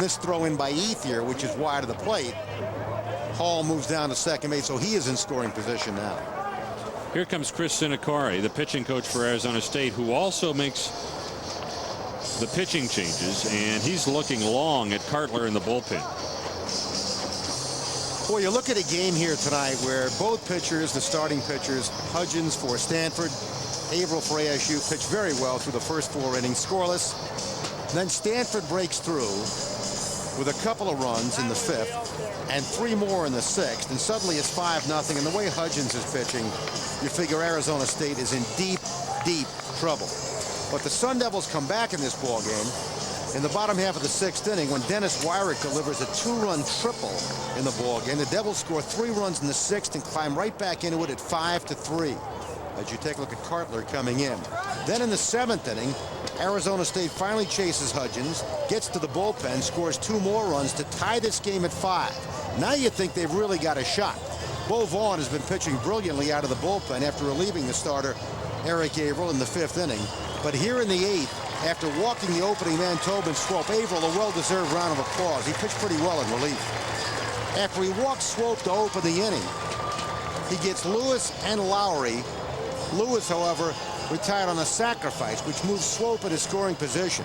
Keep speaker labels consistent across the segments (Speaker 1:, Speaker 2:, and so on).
Speaker 1: this throw in by Ethier, which is wide of the plate, Hall moves down to second base, so he is in scoring position now.
Speaker 2: Here comes Chris Sinacari, the pitching coach for Arizona State, who also makes the pitching changes, and he's looking long at Cartler in the bullpen.
Speaker 1: Boy, you look at a game here tonight where both pitchers, the starting pitchers, Hudgens for Stanford, Averill for ASU, pitched very well through the first 4 innings, scoreless. Then Stanford breaks through with a couple of runs in the 5th and 3 more in the 6th, and suddenly it's 5-0. And the way Hudgens is pitching, you figure Arizona State is in deep, deep trouble. But the Sun Devils come back in this ball game in the bottom half of the 6th inning when Dennis Wyrick delivers a 2-run triple in the ball game. The Devils score 3 runs in the 6th and climb right back into it at 5-3. As you take a look at Cartler coming in. Then in the 7th inning, Arizona State finally chases Hudgens, gets to the bullpen, scores 2 more runs to tie this game at 5. Now you think they've really got a shot. Bo Vaughn has been pitching brilliantly out of the bullpen after relieving the starter Eric Averill in the 5th inning. But here in the 8th, after walking the opening man Tobin Swope, Averill a well-deserved round of applause. He pitched pretty well in relief. After he walks Swope to open the inning, he gets Lewis and Lowry. Lewis, however, retired on a sacrifice, which moves Swope in his scoring position.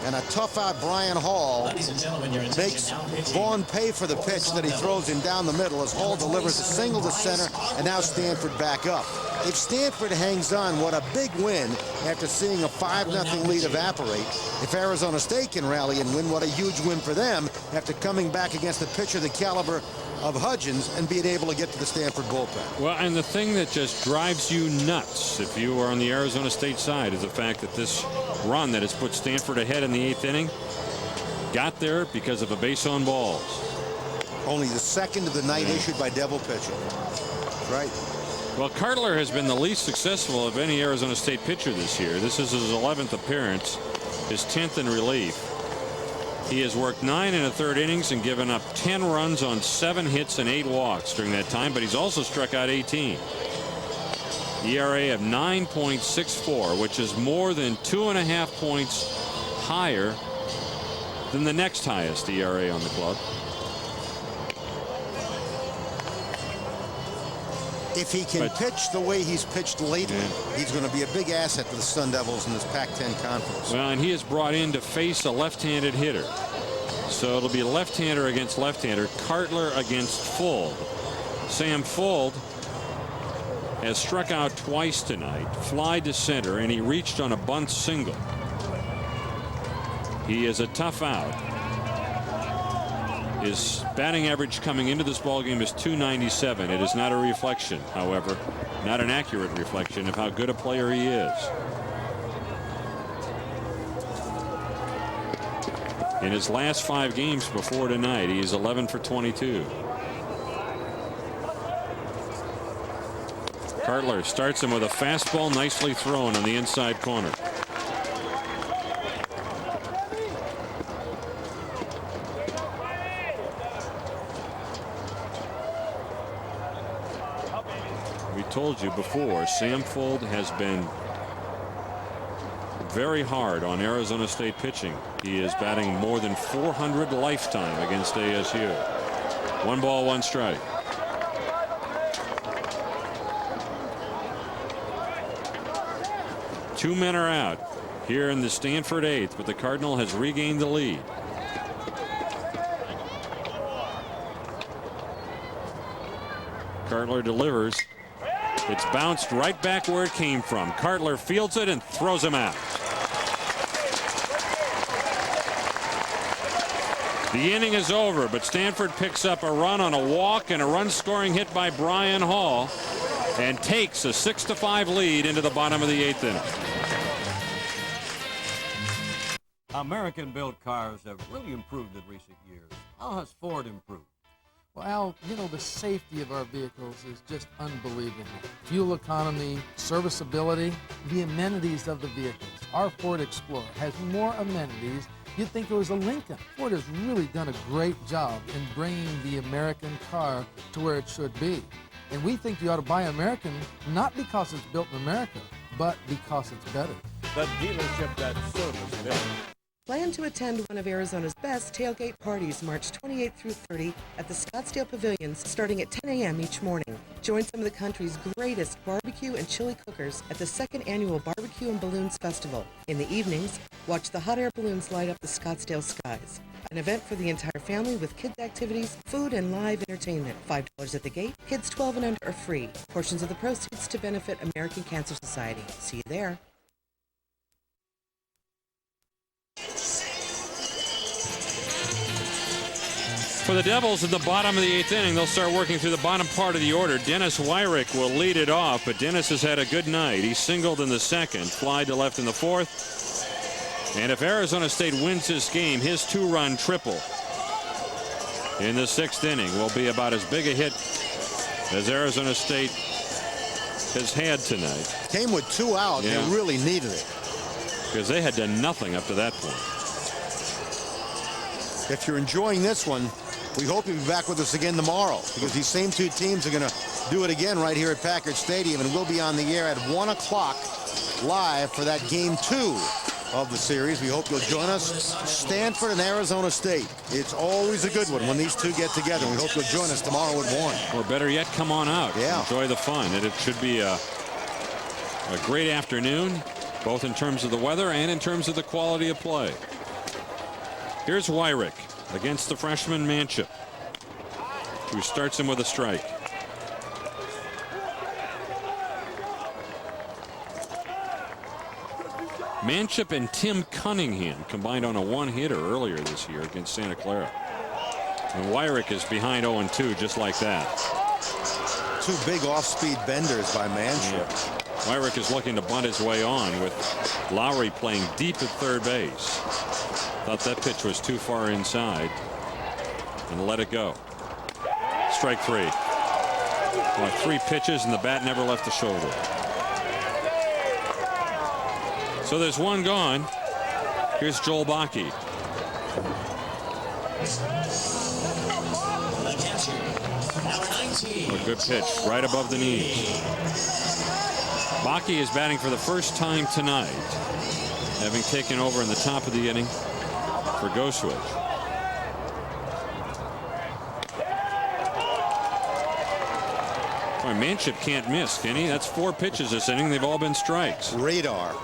Speaker 1: And a tough-out Brian Hall makes Vaughn pay for the pitch that he throws him down the middle as Hall delivers a single to center, and now Stanford back up. If Stanford hangs on, what a big win after seeing a 5-0 lead evaporate. If Arizona State can rally and win, what a huge win for them after coming back against a pitcher the caliber of Hudgens and being able to get to the Stanford bullpen.
Speaker 2: Well, and the thing that just drives you nuts if you are on the Arizona State side is the fact that this run that has put Stanford ahead in the 8th inning got there because of a base on balls.
Speaker 1: Only the 2nd of the night issued by Devil pitching. Right.
Speaker 2: Well, Cartler has been the least successful of any Arizona State pitcher this year. This is his 11th appearance, his 10th in relief. He has worked 9 1/3 innings and given up 10 runs on 7 hits and 8 walks during that time, but he's also struck out 18. ERA of 9.64, which is more than 2.5 points higher than the next highest ERA on the club.
Speaker 1: If he can pitch the way he's pitched lately, he's going to be a big asset for the Sun Devils in this Pac-10 conference.
Speaker 2: Well, and he is brought in to face a left-handed hitter. So it'll be left-hander against left-hander. Cartler against Fuld. Sam Fuld has struck out twice tonight, fly to center, and he reached on a bunt single. He is a tough out. His batting average coming into this ballgame is .297. It is not a reflection, however, not an accurate reflection of how good a player he is. In his last 5 games before tonight, he is 11 for 22. Cartler starts him with a fastball nicely thrown on the inside corner. Told you before, Sam Fuld has been very hard on Arizona State pitching. He is batting more than .400 lifetime against ASU. 1 ball, 1 strike. Two men are out here in the Stanford 8th, but the Cardinal has regained the lead. Cartler delivers. It's bounced right back where it came from. Cartler fields it and throws him out. The inning is over, but Stanford picks up a run on a walk and a run-scoring hit by Brian Hall and takes a 6-5 lead into the bottom of the 8th inning.
Speaker 3: American-built cars have really improved in recent years. How has Ford improved?
Speaker 4: Well, Al, you know, the safety of our vehicles is just unbelievable. Fuel economy, serviceability, the amenities of the vehicles. Our Ford Explorer has more amenities. You'd think it was a Lincoln. Ford has really done a great job in bringing the American car to where it should be. And we think you ought to buy American, not because it's built in America, but because it's better.
Speaker 3: The dealership that service built.
Speaker 5: Plan to attend one of Arizona's best tailgate parties March 28th through 30 at the Scottsdale Pavilions starting at 10 a.m. each morning. Join some of the country's greatest barbecue and chili cookers at the 2nd Annual Barbecue and Balloons Festival. In the evenings, watch the hot air balloons light up the Scottsdale skies. An event for the entire family with kids activities, food, and live entertainment. $5 at the gate. Kids 12 and under are free. Portions of the proceeds to benefit American Cancer Society. See you there.
Speaker 2: For the Devils at the bottom of the 8th inning, they'll start working through the bottom part of the order. Dennis Wyrick will lead it off, but Dennis has had a good night. He singled in the 2nd, fly to left in the 4th. And if Arizona State wins this game, his 2-run triple in the 6th inning will be about as big a hit as Arizona State has had tonight.
Speaker 1: Came with 2 out.
Speaker 2: Yeah.
Speaker 1: They really needed it.
Speaker 2: Because they had done nothing up to that point.
Speaker 1: If you're enjoying this one, we hope you'll be back with us again tomorrow, because these same 2 teams are going to do it again right here at Packard Stadium, and we'll be on the air at 1 o'clock live for that game 2 of the series. We hope you'll join us. Stanford and Arizona State. It's always a good one when these 2 get together. We hope you'll join us tomorrow at 1.
Speaker 2: Or better yet, come on out.
Speaker 1: Yeah.
Speaker 2: Enjoy the fun. And it should be a great afternoon, both in terms of the weather and in terms of the quality of play. Here's Wyrick against the freshman Manship, who starts him with a strike. Manship and Tim Cunningham combined on a 1-hitter earlier this year against Santa Clara. And Wyrick is behind 0-2 just like that.
Speaker 1: 2 big off-speed benders by Manship.
Speaker 2: Yeah. Wyrick is looking to bunt his way on with Lowry playing deep at third base. Thought that pitch was too far inside and let it go. Strike 3. 3 pitches and the bat never left the shoulder. So there's 1 gone. Here's Joel Bakke. A good pitch right above the knees. Bakke is batting for the first time tonight, having taken over in the top of the inning for Goswitch. Boy, Manship can't miss, can he? That's 4 pitches this inning. They've all been strikes.
Speaker 1: Radar.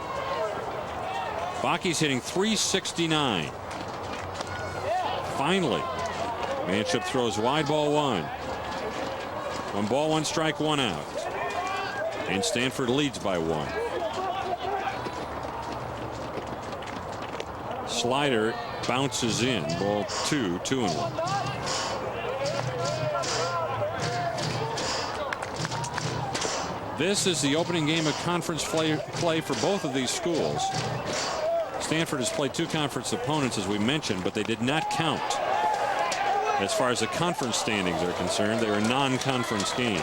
Speaker 2: Bakke's hitting .369. Finally, Manship throws wide, ball 1. 1 ball, 1 strike, 1 out. And Stanford leads by 1. Slider bounces in. Ball 2, 2-1. This is the opening game of conference play for both of these schools. Stanford has played 2 conference opponents, as we mentioned, but they did not count. As far as the conference standings are concerned, they are non-conference games.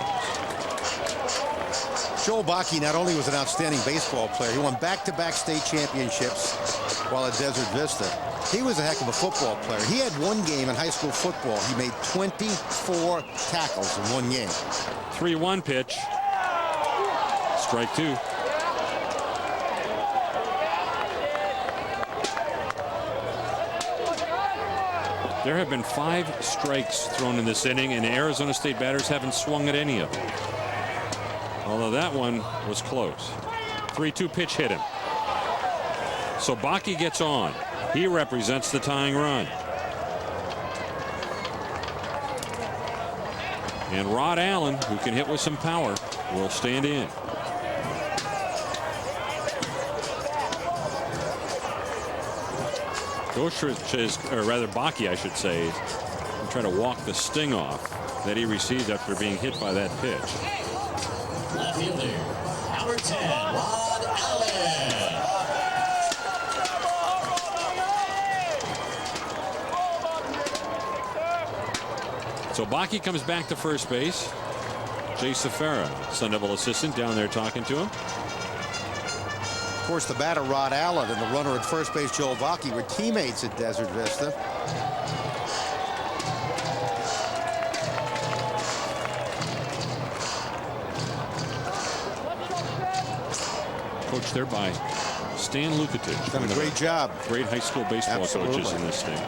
Speaker 1: Joel Bakke not only was an outstanding baseball player, he won back-to-back state championships while at Desert Vista. He was a heck of a football player. He had 1 game in high school football. He made 24 tackles in 1 game.
Speaker 2: 3-1 pitch. Strike 2. There have been 5 strikes thrown in this inning, and the Arizona State batters haven't swung at any of them. Although that one was close. 3-2 pitch hit him. So Bakke gets on. He represents the tying run. And Rod Allen, who can hit with some power, will stand in. Goswitch is, or rather Bakke, I should say, trying to walk the sting off that he received after being hit by that pitch.
Speaker 6: Left fielder, number 10, Rod Allen.
Speaker 2: So Bakke comes back to first base. Jay Safara, Sun Devil assistant, down there talking to him.
Speaker 1: Of course, the batter Rod Allen and the runner at first base Joel Bakke were teammates at Desert Vista.
Speaker 2: Coached there by Stan Lukatich.
Speaker 1: Done a great job.
Speaker 2: Great high school baseball
Speaker 1: Absolutely.
Speaker 2: coaches in this state.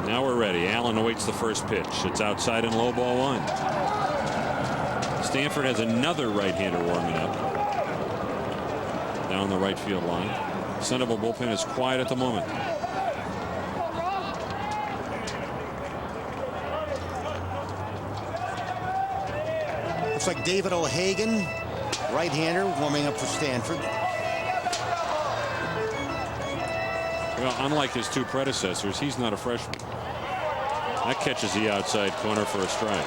Speaker 2: Now we're ready. Allen awaits the first pitch. It's outside and low, ball one. Stanford has another right-hander warming up down the right field line. Centerville bullpen is quiet at the moment.
Speaker 1: Looks like David O'Hagan, right-hander, warming up for Stanford.
Speaker 2: Well, unlike his two predecessors, he's not a freshman. That catches the outside corner for a strike.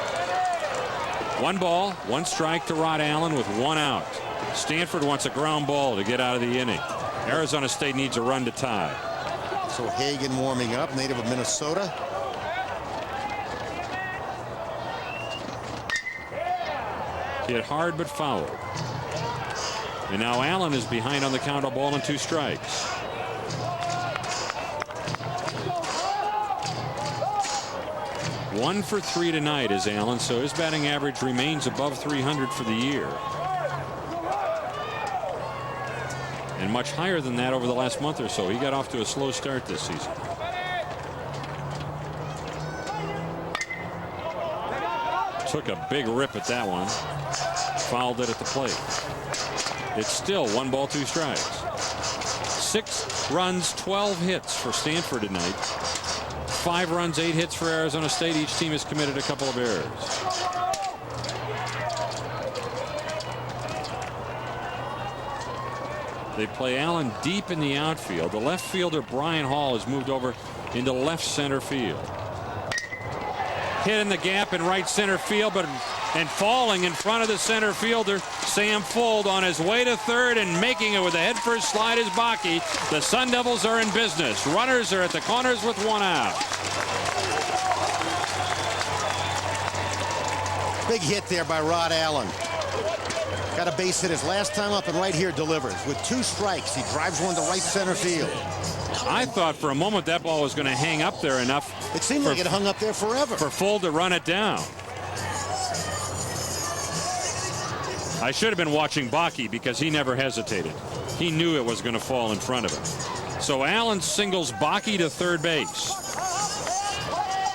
Speaker 2: 1 ball, 1 strike to Rod Allen with 1 out. Stanford wants a ground ball to get out of the inning. Arizona State needs a run to tie.
Speaker 1: So Hagan warming up, native of Minnesota.
Speaker 2: Hit hard but foul. And now Allen is behind on the count, a ball and 2 strikes. One for 3 tonight is Allen, so his batting average remains above 300 for the year. And much higher than that over the last month or so. He got off to a slow start this season. Took a big rip at that one. Fouled it at the plate. It's still 1 ball, 2 strikes. 6 runs, 12 hits for Stanford tonight. 5 runs, 8 hits for Arizona State. Each team has committed a couple of errors. They play Allen deep in the outfield. The left fielder Brian Hall has moved over into left center field. Hit in the gap in right center field, and falling in front of the center fielder Sam Fuld on his way to third and making it with a headfirst slide is Bakke. The Sun Devils are in business. Runners are at the corners with 1 out.
Speaker 1: Big hit there by Rod Allen. Got a base hit his last time up, and right here delivers. With 2 strikes, he drives one to right center field.
Speaker 2: I thought for a moment that ball was going to hang up there enough.
Speaker 1: It seemed like it hung up there forever.
Speaker 2: For Fuld to run it down. I should have been watching Bakke because he never hesitated. He knew it was going to fall in front of him. So Allen singles Bakke to third base.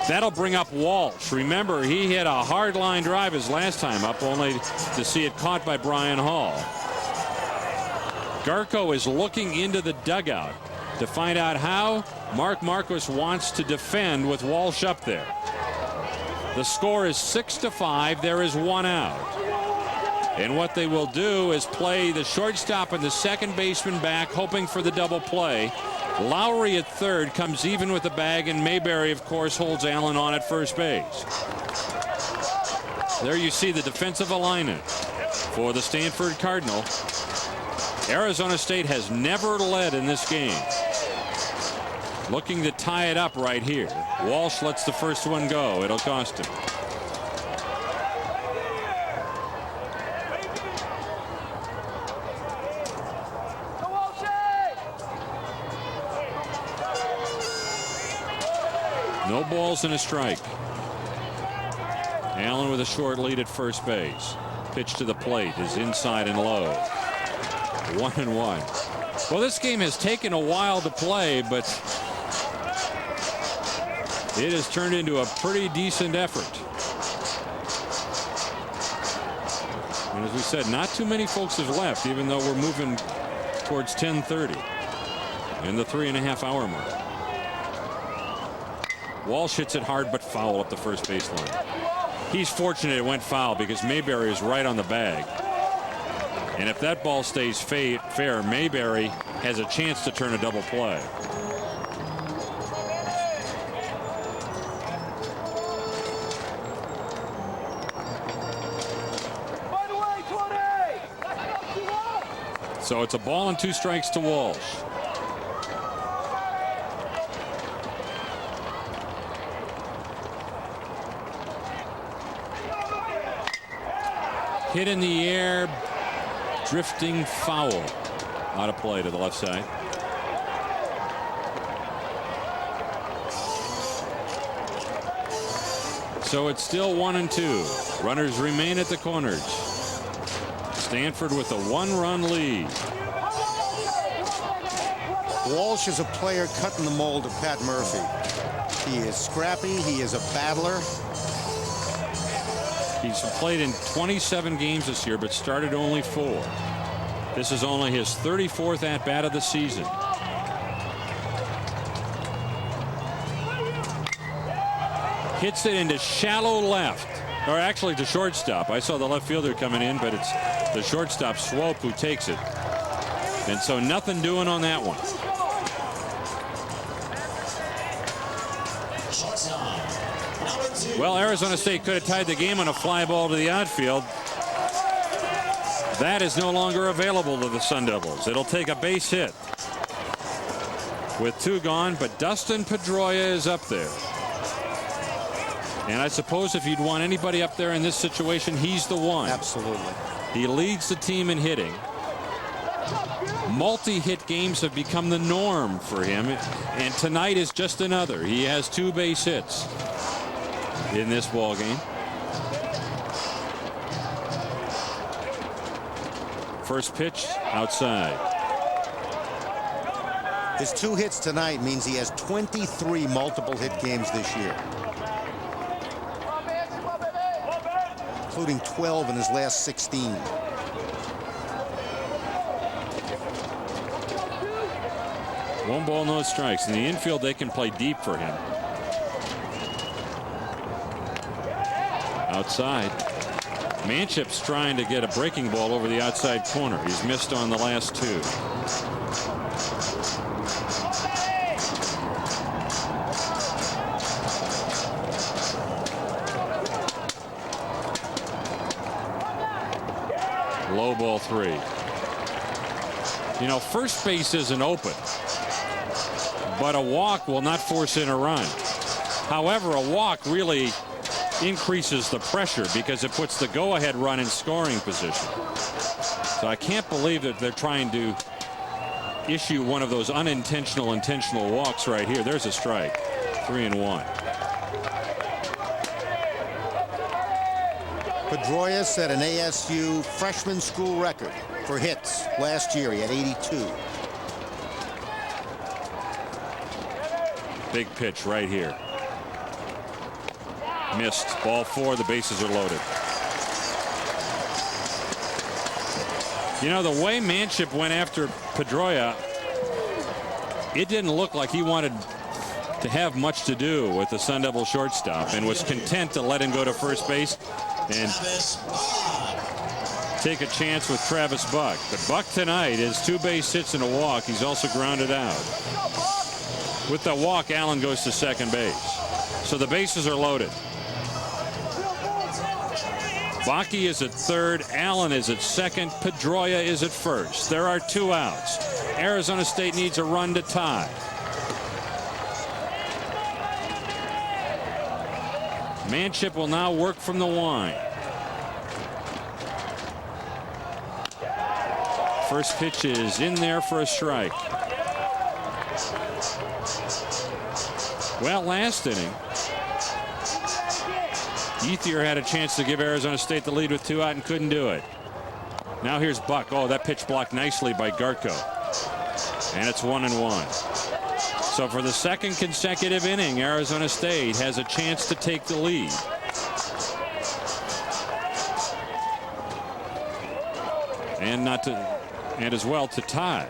Speaker 2: That'll bring up Walsh. Remember, he hit a hard line drive his last time up, only to see it caught by Brian Hall. Garko is looking into the dugout to find out how Mark Marquis wants to defend with Walsh up there. The score is 6-5. There is 1 out. And what they will do is play the shortstop and the second baseman back, hoping for the double play. Lowry at third comes even with the bag, and Mayberry, of course, holds Allen on at first base. There you see the defensive alignment for the Stanford Cardinal. Arizona State has never led in this game. Looking to tie it up right here. Walsh lets the first one go. It'll cost him. No balls and a strike. Allen with a short lead at first base. Pitch to the plate is inside and low. 1-1. Well, this game has taken a while to play, but it has turned into a pretty decent effort. And as we said, not too many folks have left, even though we're moving towards 10:30 in the 3.5-hour mark. Walsh hits it hard but foul up the first baseline. He's fortunate it went foul because Mayberry is right on the bag. And if that ball stays fair, Mayberry has a chance to turn a double play. So it's a ball and 2 strikes to Walsh. Hit in the air, drifting foul. Out of play to the left side. So it's still 1-2. Runners remain at the corners. Stanford with a 1-run lead.
Speaker 1: Walsh is a player cut in the mold of Pat Murphy. He is scrappy. He is a battler.
Speaker 2: He's played in 27 games this year, but started only 4. This is only his 34th at-bat of the season. Hits it into shallow left, or actually to shortstop. I saw the left fielder coming in, but it's the shortstop Swope who takes it. And so nothing doing on that one. Well, Arizona State could have tied the game on a fly ball to the outfield. That is no longer available to the Sun Devils. It'll take a base hit with 2 gone, but Dustin Pedroia is up there. And I suppose if you'd want anybody up there in this situation, he's the one.
Speaker 1: Absolutely.
Speaker 2: He leads the team in hitting. Multi-hit games have become the norm for him, and tonight is just another. He has 2 base hits in this ball game. First pitch outside.
Speaker 1: His 2 hits tonight means he has 23 multiple hit games this year, including 12 in his last 16.
Speaker 2: One ball, no strikes. In the infield, they can play deep for him. Outside. Manship's trying to get a breaking ball over the outside corner. He's missed on the last 2. Low ball 3. You know, first base isn't open, but a walk will not force in a run. However, a walk really increases the pressure because it puts the go-ahead run in scoring position. So I can't believe that they're trying to issue one of those unintentional intentional walks right here. There's a strike. 3-1.
Speaker 1: Pedroia set an ASU freshman school record for hits last year. He had 82.
Speaker 2: Big pitch right here. Missed. Ball 4. The bases are loaded. You know, the way Manship went after Pedroia, it didn't look like he wanted to have much to do with the Sun Devil shortstop and was content to let him go to first base and take a chance with Travis Buck. But Buck tonight is 2 base hits and a walk. He's also grounded out. With the walk, Allen goes to second base. So the bases are loaded. Bakke is at third. Allen is at second. Pedroia is at first. There are 2 outs. Arizona State needs a run to tie. Manship will now work from the line. First pitch is in there for a strike. Well, last inning, Ethier had a chance to give Arizona State the lead with 2 out and couldn't do it. Now here's Buck. Oh, that pitch blocked nicely by Gartko. And it's 1-1. So for the second consecutive inning, Arizona State has a chance to take the lead. And as well to tie.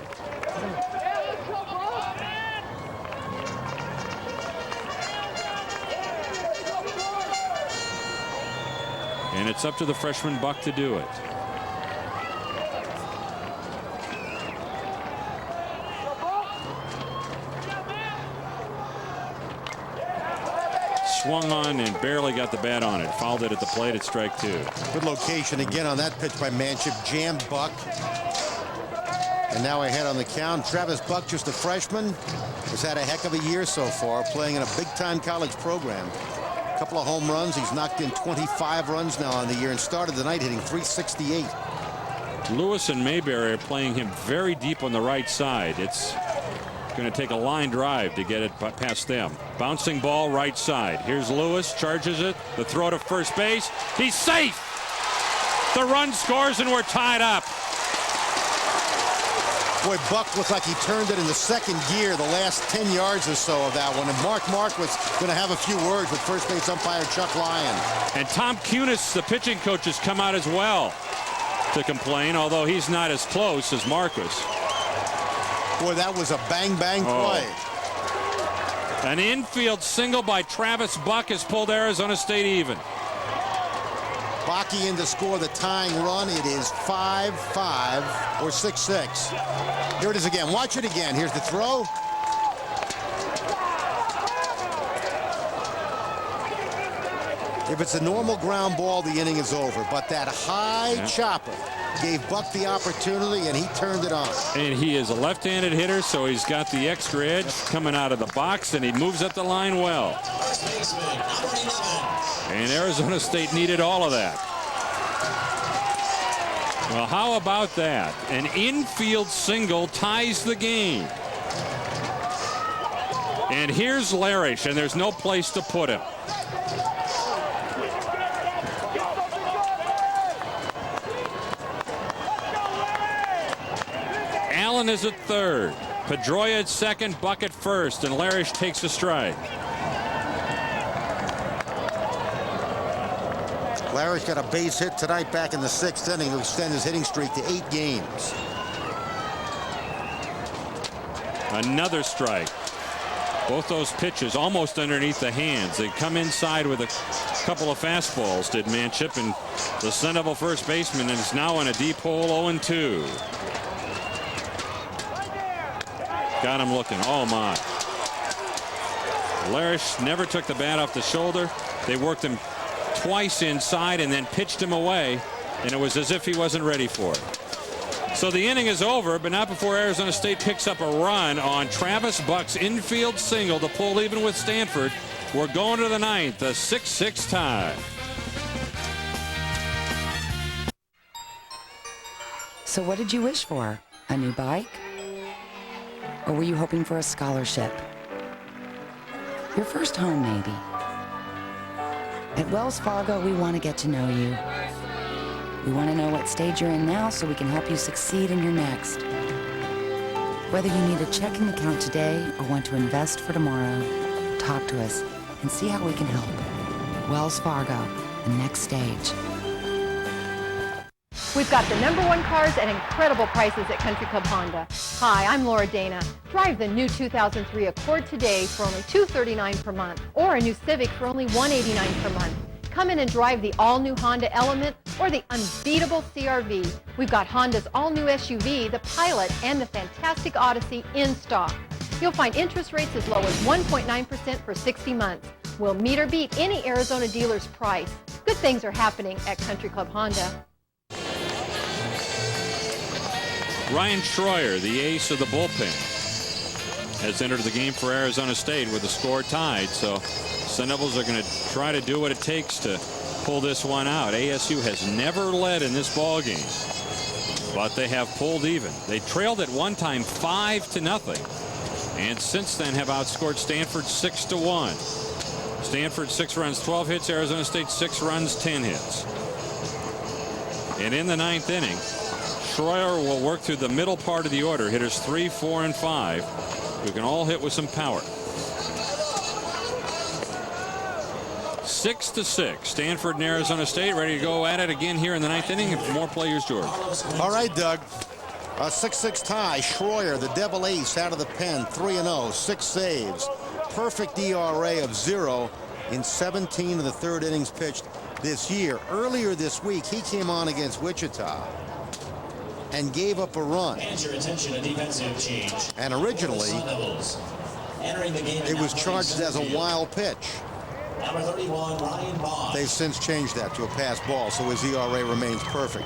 Speaker 2: And it's up to the freshman Buck to do it. Swung on and barely got the bat on it. Fouled it at the plate at strike 2.
Speaker 1: Good location again on that pitch by Manship. Jammed Buck. And now ahead on the count. Travis Buck, just a freshman, has had a heck of a year so far, playing in a big-time college program. A couple of home runs. He's knocked in 25 runs now on the year and started the night hitting .368.
Speaker 2: Lewis and Mayberry are playing him very deep on the right side. going to take a line drive to get it past them. Bouncing ball right side. Here's Lewis, charges it. The throw to first base. He's safe. The run scores and we're tied up.
Speaker 1: Boy, Buck looked like he turned it in the second gear the last 10 yards or so of that one. And Mark was going to have a few words with first base umpire Chuck Lyon.
Speaker 2: And Tom Kunis, the pitching coach, has come out as well to complain, although he's not as close as Marquis.
Speaker 1: Boy, that was a bang-bang play.
Speaker 2: An infield single by Travis Buck has pulled Arizona State even.
Speaker 1: Bakke in to score the tying run. It is 5-5 or 6-6. Here it is again. Watch it again. Here's the throw. If it's a normal ground ball, the inning is over. But that high chopper gave Buck the opportunity, and he turned it on.
Speaker 2: And he is a left-handed hitter, so he's got the extra edge coming out of the box, and he moves up the line well. And Arizona State needed all of that. Well, how about that? An infield single ties the game. And here's Larish, and there's no place to put him. Allen is at third. Pedroia at second, Buck at first, and Larish takes a strike.
Speaker 1: Larish got a base hit tonight back in the 6th inning to extend his hitting streak to 8 games.
Speaker 2: Another strike. Both those pitches almost underneath the hands. They come inside with a couple of fastballs, did Manship, and the Sentinel first baseman is now in a deep hole, 0-2. Got him looking. Oh my. Larish never took the bat off the shoulder. They worked him twice inside and then pitched him away, and it was as if he wasn't ready for it. So the inning is over, but not before Arizona State picks up a run on Travis Buck's infield single to pull even with Stanford. We're going to the 9th, a 6-6 tie.
Speaker 7: So what did you wish for? A new bike? Or were you hoping for a scholarship? Your first home, maybe. At Wells Fargo, we want to get to know you. We want to know what stage you're in now so we can help you succeed in your next. Whether you need a checking account today or want to invest for tomorrow, talk to us and see how we can help. Wells Fargo, the next stage.
Speaker 8: We've got the #1 cars at incredible prices at Country Club Honda. Hi, I'm Laura Dana. Drive the new 2003 Accord today for only $239 per month, or a new Civic for only $189 per month. Come in and drive the all-new Honda Element or the unbeatable CR-V. We've got Honda's all-new SUV, the Pilot, and the fantastic Odyssey in stock. You'll find interest rates as low as 1.9% for 60 months. We'll meet or beat any Arizona dealer's price. Good things are happening at Country Club Honda.
Speaker 2: Ryan Schroyer, the ace of the bullpen, has entered the game for Arizona State with the score tied. So Sun Devils are going to try to do what it takes to pull this one out. ASU has never led in this ball game, but they have pulled even. They trailed at one time 5-0, and since then have outscored Stanford 6-1. Stanford 6 runs, 12 hits. Arizona State 6 runs, 10 hits. And in the 9th inning, Schroyer will work through the middle part of the order. Hitters 3, 4, and 5, who can all hit with some power. 6-6. Stanford and Arizona State ready to go at it again here in the 9th inning. And more players, George.
Speaker 1: All right, Doug. A 6-6 tie. Schroyer, the Devil Ace, out of the pen, 3-0, 6 saves. Perfect ERA of 0 in 17 of the 3rd innings pitched this year. Earlier this week, he came on against Wichita and gave up a run.
Speaker 6: And your attention, a defensive change.
Speaker 1: And originally, it was charged as a wild pitch.
Speaker 6: Number 31, Ryan Bosch.
Speaker 1: They've since changed that to a pass ball, so his ERA remains perfect.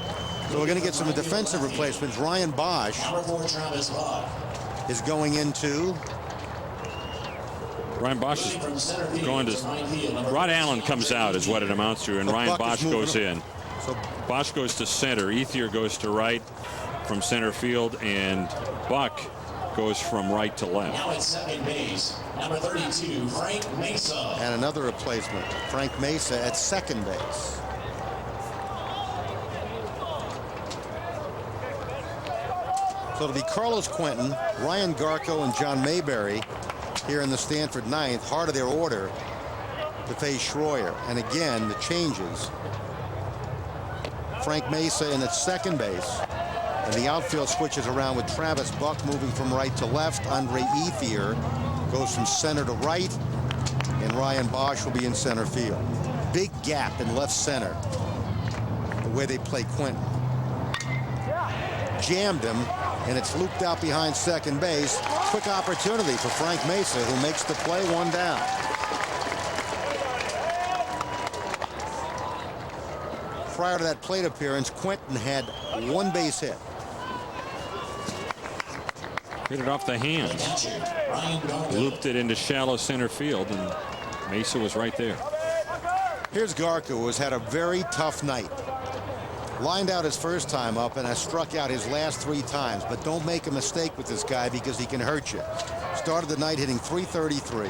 Speaker 1: So we're going to get some defensive replacements. Ryan Bosch
Speaker 6: Number 4, Travis Buck.
Speaker 1: is going into.
Speaker 2: Ryan Bosch is going to. Rod Allen comes out is what it amounts to, and
Speaker 1: But
Speaker 2: Ryan
Speaker 1: Buck
Speaker 2: Bosch
Speaker 1: is moving
Speaker 2: goes in.
Speaker 1: So
Speaker 2: Bosch goes to center. Ethier goes to right from center field, and Buck goes from right to left.
Speaker 6: Now at second base, number 32, Frank Mesa.
Speaker 1: And another replacement, Frank Mesa at second base. So it'll be Carlos Quentin, Ryan Garko, and John Mayberry here in the Stanford ninth, heart of their order, to face Schroyer. And again, the changes. Frank Mesa in at second base. And the outfield switches around with Travis Buck moving from right to left. Andre Ethier goes from center to right. And Ryan Bosch will be in center field. Big gap in left center, the way they play Quentin. Jammed him, and it's looped out behind second base. Quick opportunity for Frank Mesa, who makes the play, one down. Prior to that plate appearance, Quentin had one base hit.
Speaker 2: Hit it off the hands. Looped it into shallow center field, and Mesa was right there.
Speaker 1: Here's Garko, who has had a very tough night. Lined out his first time up and has struck out his last 3 times. But don't make a mistake with this guy, because he can hurt you. Started the night hitting .333,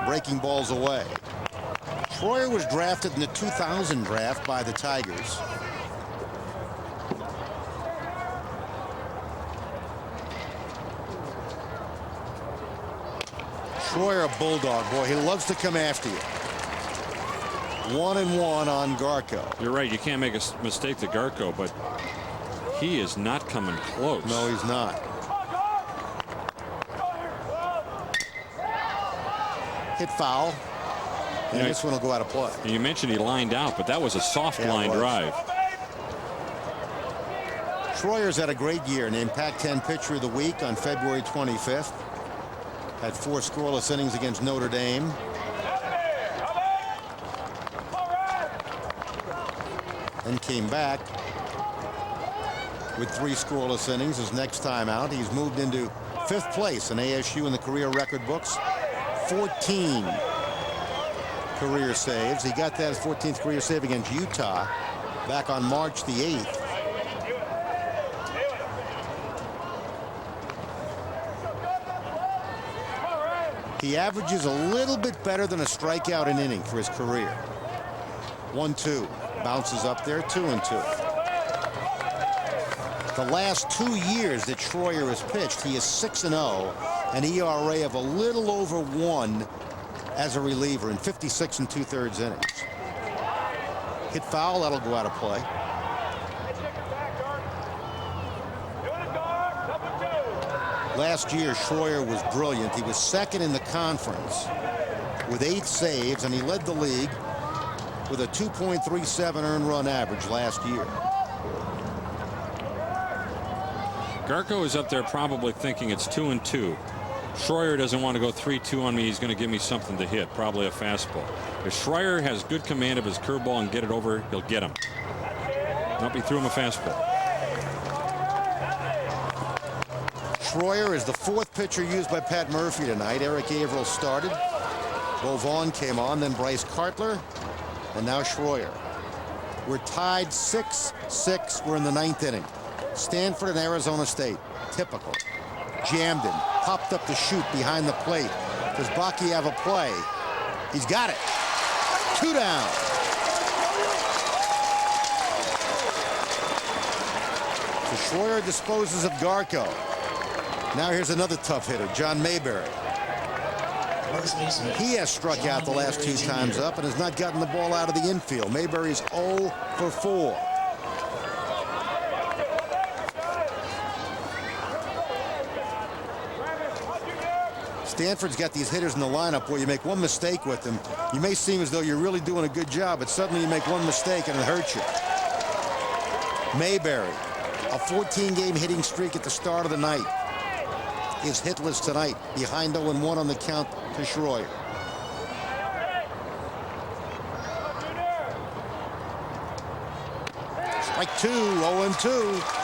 Speaker 1: breaking balls away. Schroyer was drafted in the 2000 draft by the Tigers. Schroyer, a bulldog. Boy, he loves to come after you. 1-1 on Garko.
Speaker 2: You're right. You can't make a mistake to Garko, but he is not coming close.
Speaker 1: No, he's not. Hit foul. And this one will go out of play.
Speaker 2: You mentioned he lined out, but that was a soft line drive.
Speaker 1: Schroyer's had a great year. Named Pac-10 Pitcher of the Week on February 25th. Had 4 scoreless innings against Notre Dame. And came back with 3 scoreless innings his next time out. He's moved into 5th place in ASU in the career record books. 14 career saves. He got that, his 14th career save against Utah back on March the 8th. He averages a little bit better than a strikeout an inning for his career. 1-2. Bounces up there, 2-2. The last 2 years that Schroyer has pitched, he is 6-0, an ERA of a little over 1 as a reliever in 56 2/3 innings. Hit foul, that'll go out of play. Last year, Schroyer was brilliant. He was second in the conference with 8 saves, and he led the league with a 2.37 earned run average last year.
Speaker 2: Garko is up there probably thinking it's 2-2. Schroyer doesn't want to go 3-2 on me. He's going to give me something to hit, probably a fastball. If Schroyer has good command of his curveball and get it over, he'll get him. Nope, he threw him a fastball.
Speaker 1: Schroyer is the 4th pitcher used by Pat Murphy tonight. Eric Averill started. Bo Vaughn came on, then Bryce Cartler, and now Schroyer. We're tied 6-6. We're in the 9th inning. Stanford and Arizona State. Typical. Jammed him. Popped up to shoot behind the plate. Does Baki have a play? He's got it. 2 down. So Schroyer disposes of Garko. Now here's another tough hitter, John Mayberry. He has struck out the last 2 times up and has not gotten the ball out of the infield. Mayberry's 0 for 4. Stanford's got these hitters in the lineup where you make one mistake with them, you may seem as though you're really doing a good job, but suddenly you make one mistake and it hurts you. Mayberry, a 14-game hitting streak at the start of the night, is hitless tonight, behind 0-1 on the count to Schroyer. Strike 2, 0-2.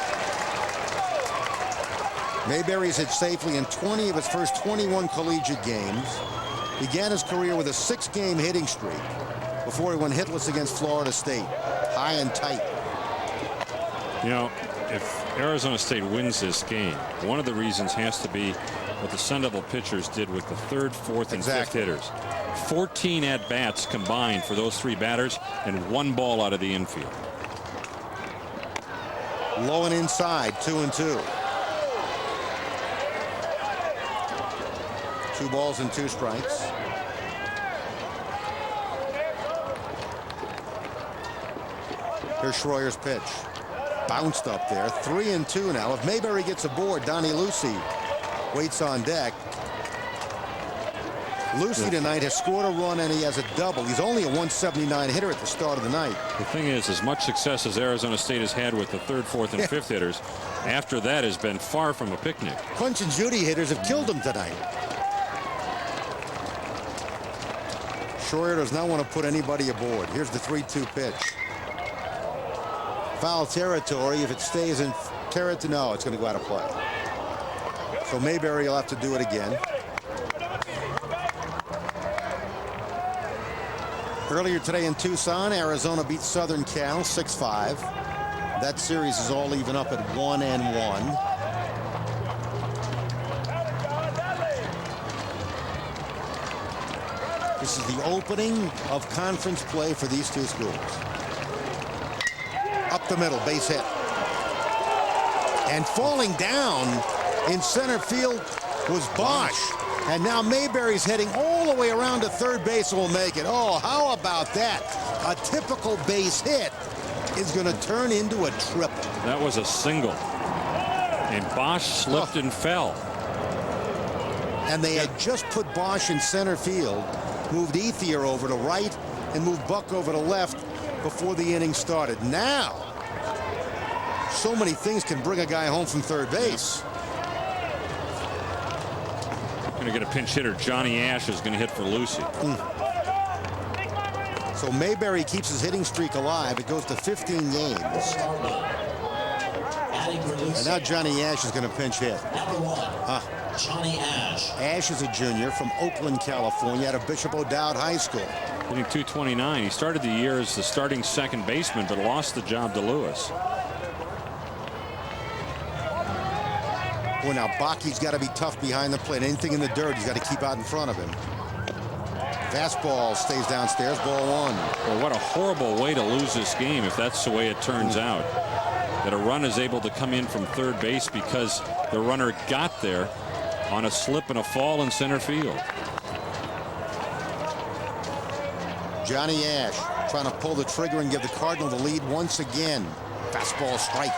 Speaker 1: Mayberry's hit safely in 20 of his first 21 collegiate games. Began his career with a 6-game hitting streak before he went hitless against Florida State. High and tight.
Speaker 2: You know, if Arizona State wins this game, one of the reasons has to be what the Sun Devil pitchers did with the third, fourth, and fifth hitters. 14 at-bats combined for those 3 batters and 1 ball out of the infield.
Speaker 1: Low and inside, 2-2. 2 balls and 2 strikes. Here's Schroyer's pitch. Bounced up there. 3-2 now. If Mayberry gets aboard, Donnie Lucy waits on deck. Lucy tonight has scored a run and he has a double. He's only a 179 hitter at the start of the night.
Speaker 2: The thing is, as much success as Arizona State has had with the third, fourth, and fifth hitters, after that has been far from a picnic.
Speaker 1: Punch and Judy hitters have killed him tonight. Schroyer does not want to put anybody aboard. Here's the 3-2 pitch. Foul territory. If it stays in territory, no, it's going to go out of play. So Mayberry will have to do it again. Earlier today in Tucson, Arizona beat Southern Cal 6-5. That series is all even up at 1-1. This is the opening of conference play for these 2 schools. Up the middle, base hit. And falling down in center field was Bosch. And now Mayberry's heading all the way around to third base and will make it. Oh, how about that? A typical base hit is going to turn into a triple.
Speaker 2: That was a single. And Bosch slipped and fell.
Speaker 1: And they had just put Bosch in center field, moved Ethier over to right, and moved Buck over to left before the inning started. Now, so many things can bring a guy home from third base.
Speaker 2: Going to get a pinch hitter. Johnny Ash is going to hit for Lucy.
Speaker 1: So Mayberry keeps his hitting streak alive. It goes to 15 games. And now Johnny Ash is going to pinch hit.
Speaker 6: Johnny Ash.
Speaker 1: Ash is a junior from Oakland, California, out of Bishop O'Dowd High School.
Speaker 2: Hitting .229. He started the year as the starting second baseman, but lost the job to Lewis.
Speaker 1: Well, now Baki's got to be tough behind the plate. Anything in the dirt, he's got to keep out in front of him. Fastball stays downstairs, ball 1.
Speaker 2: Well, what a horrible way to lose this game if that's the way it turns out. That a run is able to come in from third base because the runner got there on a slip and a fall in center field.
Speaker 1: Johnny Ash trying to pull the trigger and give the Cardinal the lead once again. Fastball strike.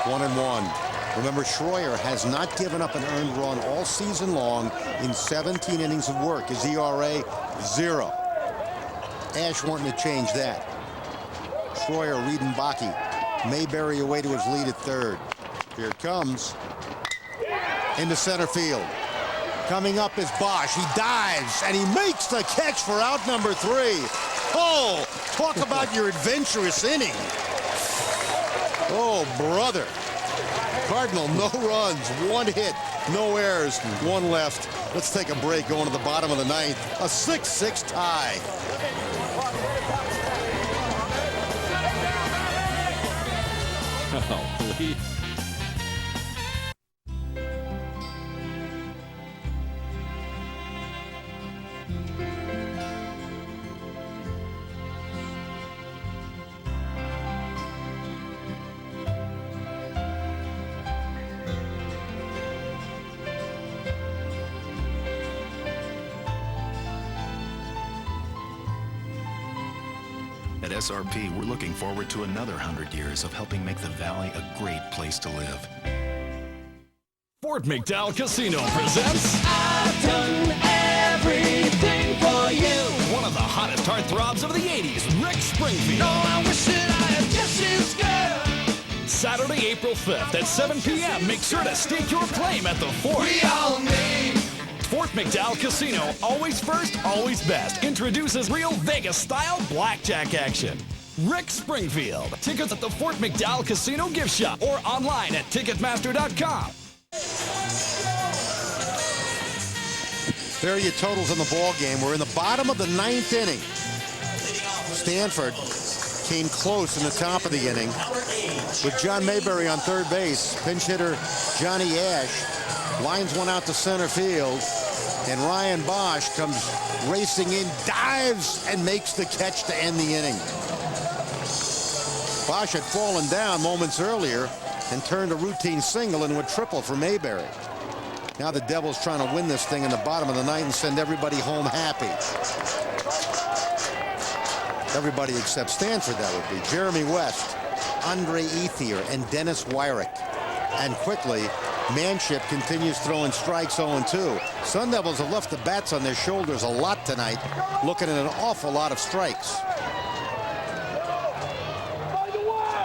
Speaker 1: 1-1. Remember, Schroyer has not given up an earned run all season long in 17 innings of work. His ERA, 0. Ash wanting to change that. Schroyer reading Baki. Mayberry away to his lead at third. Here it comes. Into center field. Coming up is Bosch. He dives and he makes the catch for out number 3. Oh, talk about your adventurous inning. Oh, brother. Cardinal, no runs, 1 hit, no errors, 1 left. Let's take a break going to the bottom of the 9th. A 6-6 tie.
Speaker 2: Oh, please.
Speaker 9: At SRP, we're looking forward to another 100 years of helping make the Valley a great place to live.
Speaker 10: Fort McDowell Casino presents I've Done Everything for You. One of the hottest heartthrobs of the 80s, Rick Springfield. No, I wish that I had Jesse's girl. Saturday, April 5th at 7 p.m. Make sure to stake your claim at the Fort. We all need Fort McDowell Casino, always first, always best, introduces real Vegas-style blackjack action. Rick Springfield. Tickets at the Fort McDowell Casino gift shop or online at Ticketmaster.com.
Speaker 1: There are your totals in the ball game. We're in the bottom of the 9th inning. Stanford came close in the top of the inning with John Mayberry on third base. Pinch hitter Johnny Ash lines one out to center field, and Ryan Bosch comes racing in, dives, and makes the catch to end the inning. Bosch had fallen down moments earlier and turned a routine single into a triple for Mayberry. Now the Devils trying to win this thing in the bottom of the ninth and send everybody home happy. Everybody except Stanford, that would be. Jeremy West, Andre Ethier, and Dennis Wyrick. And quickly, Manship continues throwing strikes 0-2. Sun Devils have left the bats on their shoulders a lot tonight, looking at an awful lot of strikes.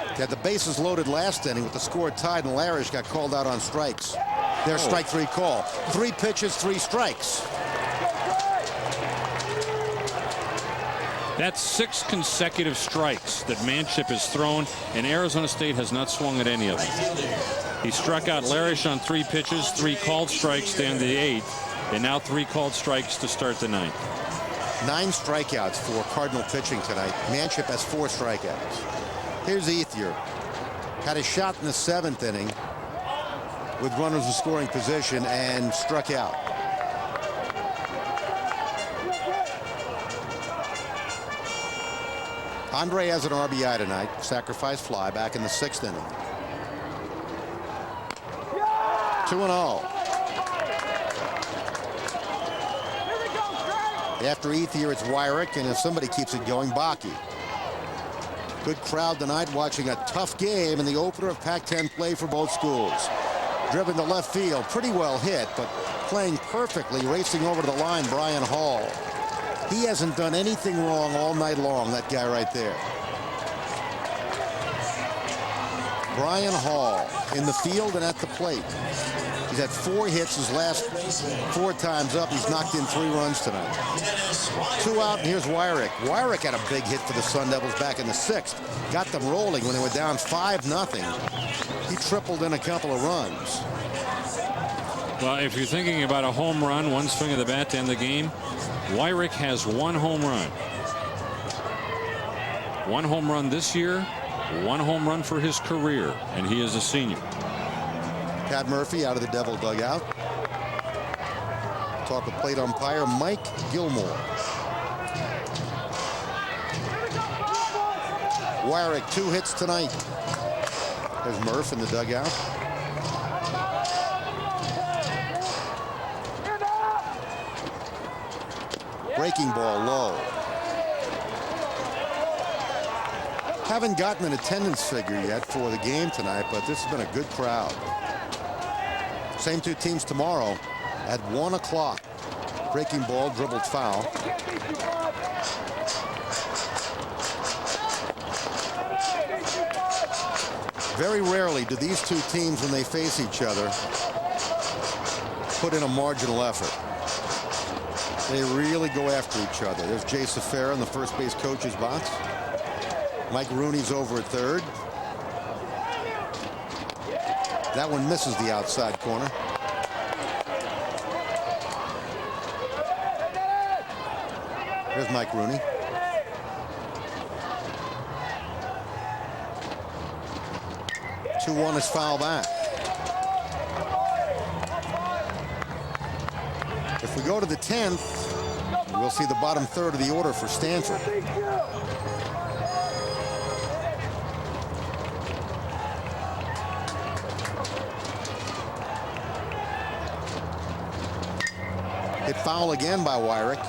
Speaker 1: They had the bases loaded last inning with the score tied, and Larish got called out on strikes. Their strike three call. 3 pitches, 3 strikes.
Speaker 2: That's 6 consecutive strikes that Manship has thrown, and Arizona State has not swung at any of them. He struck out Larish on 3 pitches, 3 called strikes to end the 8th, and now 3 called strikes to start the 9th.
Speaker 1: 9 strikeouts for Cardinal pitching tonight. Manship has 4 strikeouts. Here's Ethier. Had a shot in the 7th inning with runners in scoring position and struck out. Andre has an RBI tonight. Sacrifice fly back in the 6th inning. 2-0. After Ethier, it's Wyrick, and if somebody keeps it going, Bakke. Good crowd tonight watching a tough game in the opener of Pac-10 play for both schools. Driven to left field, pretty well hit, but playing perfectly, racing over to the line, Brian Hall. He hasn't done anything wrong all night long, that guy right there. Brian Hall in the field and at the plate. He's had 4 hits his last 4 times up. He's knocked in 3 runs tonight. 2 out, and here's Wyrick. Wyrick had a big hit for the Sun Devils back in the 6th. Got them rolling when they were down 5-0. He tripled in a couple of runs.
Speaker 2: Well, if you're thinking about a home run, 1 swing of the bat to end the game, Wyrick has 1 home run. 1 home run this year, 1 home run for his career, and he is a senior.
Speaker 1: Pat Murphy out of the Devil dugout. Talk with plate umpire Mike Gilmore. Wyrick 2 hits tonight. There's Murph in the dugout. Breaking ball low. Haven't gotten an attendance figure yet for the game tonight, but this has been a good crowd. Same 2 teams tomorrow at 1 o'clock. Breaking ball, dribbled foul. Very rarely do these 2 teams, when they face each other, put in a marginal effort. They really go after each other. There's Jay Safara in the first base coach's box. Mike Rooney's over at third. That one misses the outside corner. There's Mike Rooney. Two-1 is foul back. If we go to the 10th, we'll see the bottom third of the order for Stanford. Hit foul again by Wyrick.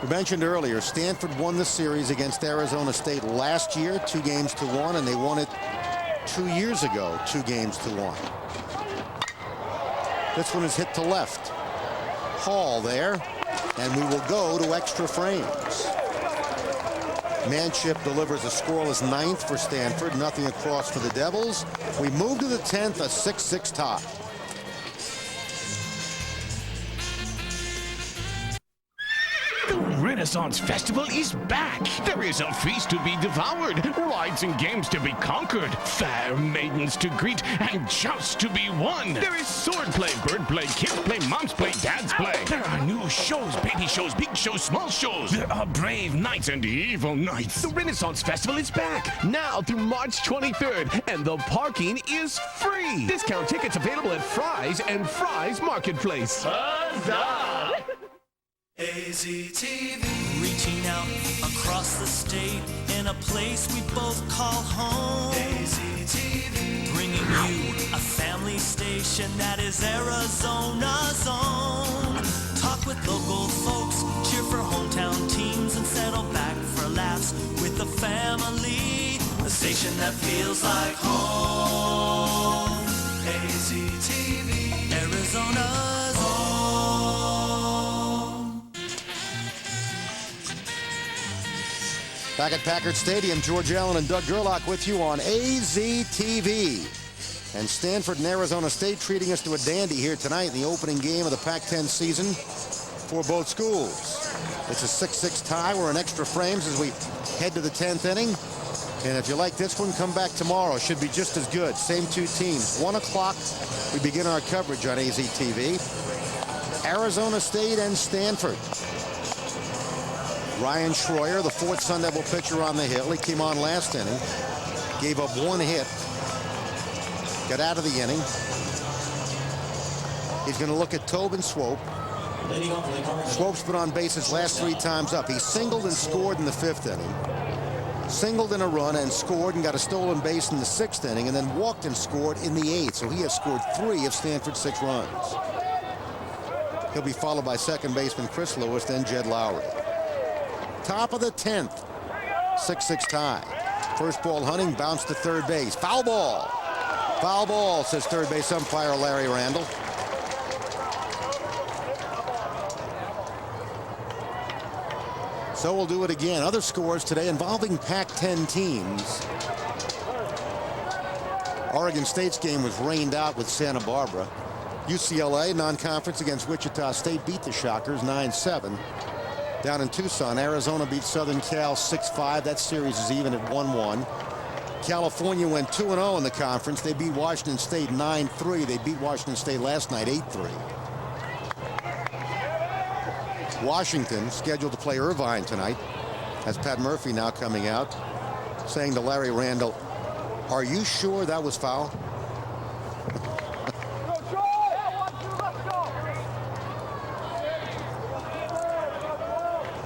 Speaker 1: We mentioned earlier, Stanford won the series against Arizona State last year, 2-1, and they won it 2 years ago, 2-1. This one is hit to left. Hall there, and we will go to extra frames. Manship delivers a scoreless 9th for Stanford, nothing across for the Devils. We move to the 10th, a 6-6 tie.
Speaker 10: Rid Renaissance Festival is back. There is a feast to be devoured, rides and games to be conquered, fair maidens to greet, and jousts to be won. There is sword play, bird play, kids play, moms play, dads play. There are new shows, baby shows, big shows, small shows. There are brave knights and evil knights. The Renaissance Festival is back, now through March 23rd, and the parking is free. Discount tickets available at Fry's and Fry's Marketplace. Huzzah!
Speaker 11: AZTV, reaching out across the state in a place we both call home. AZTV, bringing you a family station that is Arizona's own. Talk with local folks, cheer for hometown teams, and settle back for laughs with the family. A station that feels like home. AZTV, Arizona's home.
Speaker 1: Back at Packard Stadium, George Allen and Doug Gerlach with you on AZTV. And Stanford and Arizona State treating us to a dandy here tonight in the opening game of the Pac-10 season for both schools. It's a 6-6 tie. We're in extra frames as we head to the 10th inning. And if you like this one, come back tomorrow. Should be just as good. Same two teams. 1 o'clock, we begin our coverage on AZTV. Arizona State and Stanford. Ryan Schroyer, the fourth Sun Devil pitcher on the hill. He came on last inning, gave up 1 hit, got out of the inning. He's going to look at Tobin Swope. Swope's been on base his last 3 times up. He singled and scored in the 5th inning, singled in a run and scored and got a stolen base in the 6th inning, and then walked and scored in the 8th. So he has scored 3 of Stanford's 6 runs. He'll be followed by second baseman Chris Lewis, then Jed Lowry. Top of the 10th, 6-6 tie. First ball Hunting, bounced to third base. Foul ball. Foul ball, says third base umpire Larry Randall. So we'll do it again. Other scores today involving Pac-10 teams. Oregon State's game was rained out with Santa Barbara. UCLA, non-conference against Wichita State, beat the Shockers 9-7. Down in Tucson, Arizona beat Southern Cal 6-5. That series is even at 1-1. California went 2-0 in the conference. They beat Washington State 9-3. They beat Washington State last night 8-3. Washington scheduled to play Irvine tonight. Has Pat Murphy now coming out saying to Larry Randall, "Are you sure that was foul?"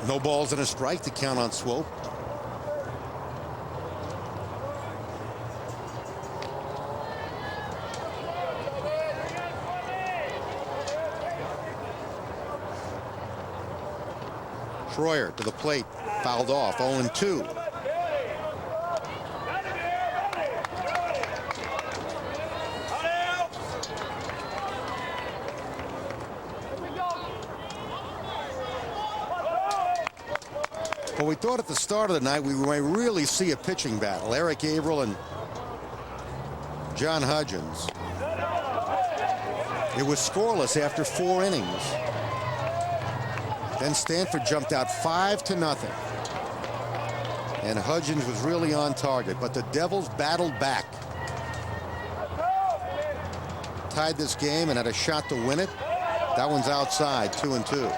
Speaker 1: No balls and a strike to count on Swope. Schroyer to the plate, fouled off, 0-2. Well, we thought at the start of the night we might really see a pitching battle. Eric Averill and John Hudgens. It was scoreless after 4 innings. Then Stanford jumped out 5-0. And Hudgens was really on target, but the Devils battled back. Tied this game and had a shot to win it. That one's outside, 2-2.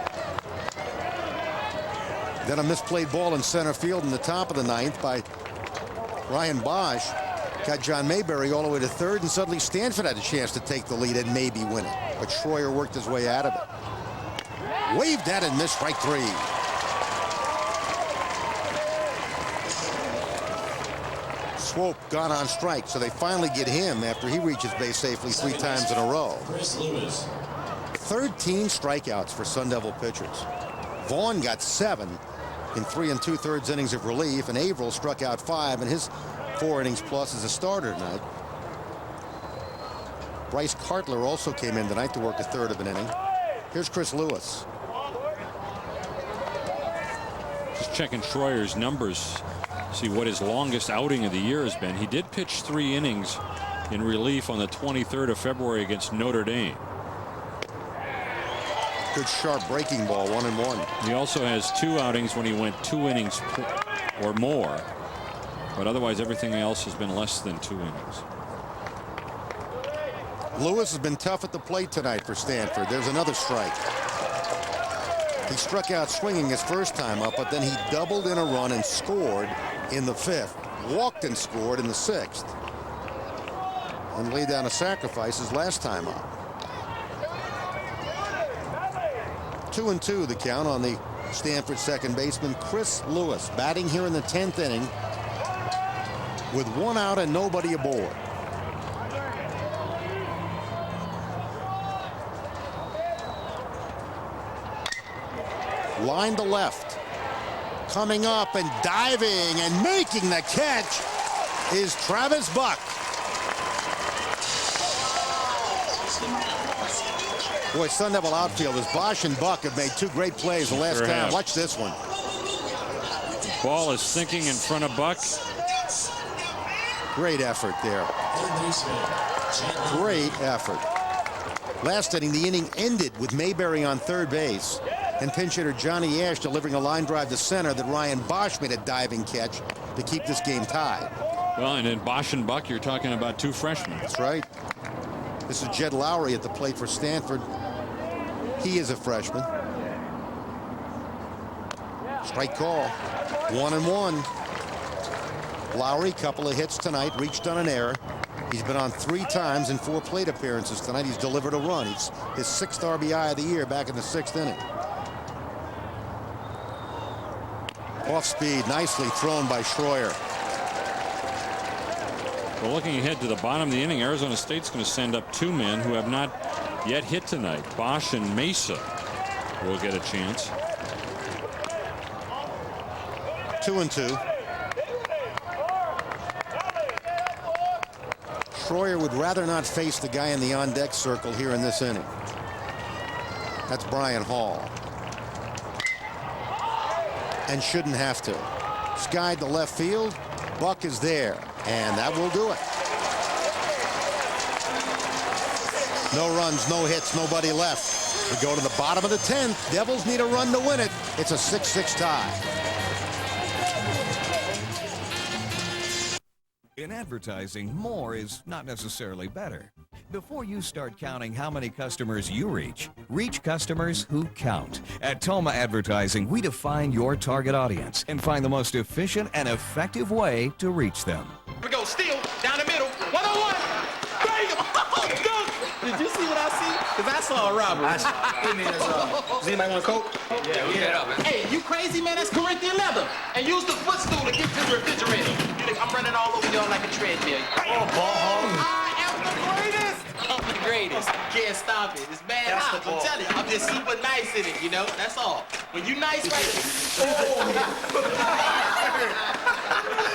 Speaker 1: Then a misplayed ball in center field in the top of the 9th by Ryan Bosch. Got John Mayberry all the way to third, and suddenly Stanford had a chance to take the lead and maybe win it. But Schroyer worked his way out of it. Waved at and missed, strike 3. Swope gone on strike, so they finally get him after he reaches base safely 3 times in a row. 13 strikeouts for Sun Devil pitchers. Vaughn got 7 in 3 2/3 innings of relief, and Averill struck out 5 in his 4 innings plus as a starter tonight. Bryce Cartler also came in tonight to work a 1/3 of an inning. Here's Chris Lewis.
Speaker 2: Just checking Schroyer's numbers, see what his longest outing of the year has been. He did pitch 3 innings in relief on the 23rd of February against Notre Dame.
Speaker 1: Good sharp breaking ball, 1-1.
Speaker 2: He also has 2 outings when he went 2 innings or more, but otherwise everything else has been less than 2 innings.
Speaker 1: Lewis has been tough at the plate tonight for Stanford. There's another strike. He struck out swinging his first time up, but then he doubled in a run and scored in the 5th. Walked and scored in the 6th. And laid down a sacrifice his last time up. 2-2 the count on the Stanford second baseman Chris Lewis, batting here in the 10th inning with 1 out and nobody aboard. Line to left. Coming up and diving and making the catch is Travis Buck. Boy, Sun Devil outfielders Bosch and Buck have made 2 great plays the last time. Watch this one.
Speaker 2: Ball is sinking in front of Buck.
Speaker 1: Great effort there. Great effort. Last inning, the inning ended with Mayberry on third base and pinch hitter Johnny Ash delivering a line drive to center that Ryan Bosch made a diving catch to keep this game tied.
Speaker 2: Well, and in Bosch and Buck, you're talking about 2 freshmen.
Speaker 1: That's right. This is Jed Lowry at the plate for Stanford. He is a freshman. Strike call. 1-1. Lowry, couple of hits tonight, reached on an error. He's been on 3 times in 4 plate appearances tonight. He's delivered a run. It's his 6th RBI of the year back in the 6th inning. Off speed, nicely thrown by Schroyer.
Speaker 2: Well, looking ahead to the bottom of the inning, Arizona State's going to send up 2 men who have not yet hit tonight. Bosch and Mesa will get a chance.
Speaker 1: 2-2. Schroyer would rather not face the guy in the on-deck circle here in this inning. That's Brian Hall. And shouldn't have to. Skied to left field. Buck is there. And that will do it. No runs, no hits, nobody left. We go to the bottom of the 10th. Devils need a run to win it. It's a 6-6 tie.
Speaker 3: In advertising, more is not necessarily better. Before you start counting how many customers you reach customers who count. At Toma Advertising, we define your target audience and find the most efficient and effective way to reach them.
Speaker 12: Here we go, steal, down the middle, 1-on-1. Bang! Dunk! Did you see what I see? Because I saw a robbery. Does anybody want a Coke? Yeah, we get it up, man. Hey, you crazy, man? That's Corinthian leather. And use the footstool to get to the refrigerator. I'm running all over y'all like a treadmill. Oh, ball. I am the greatest. I'm the greatest. Can't stop it. It's bad hot. I'm telling you, I'm just super nice in it, you know? That's all. When you nice right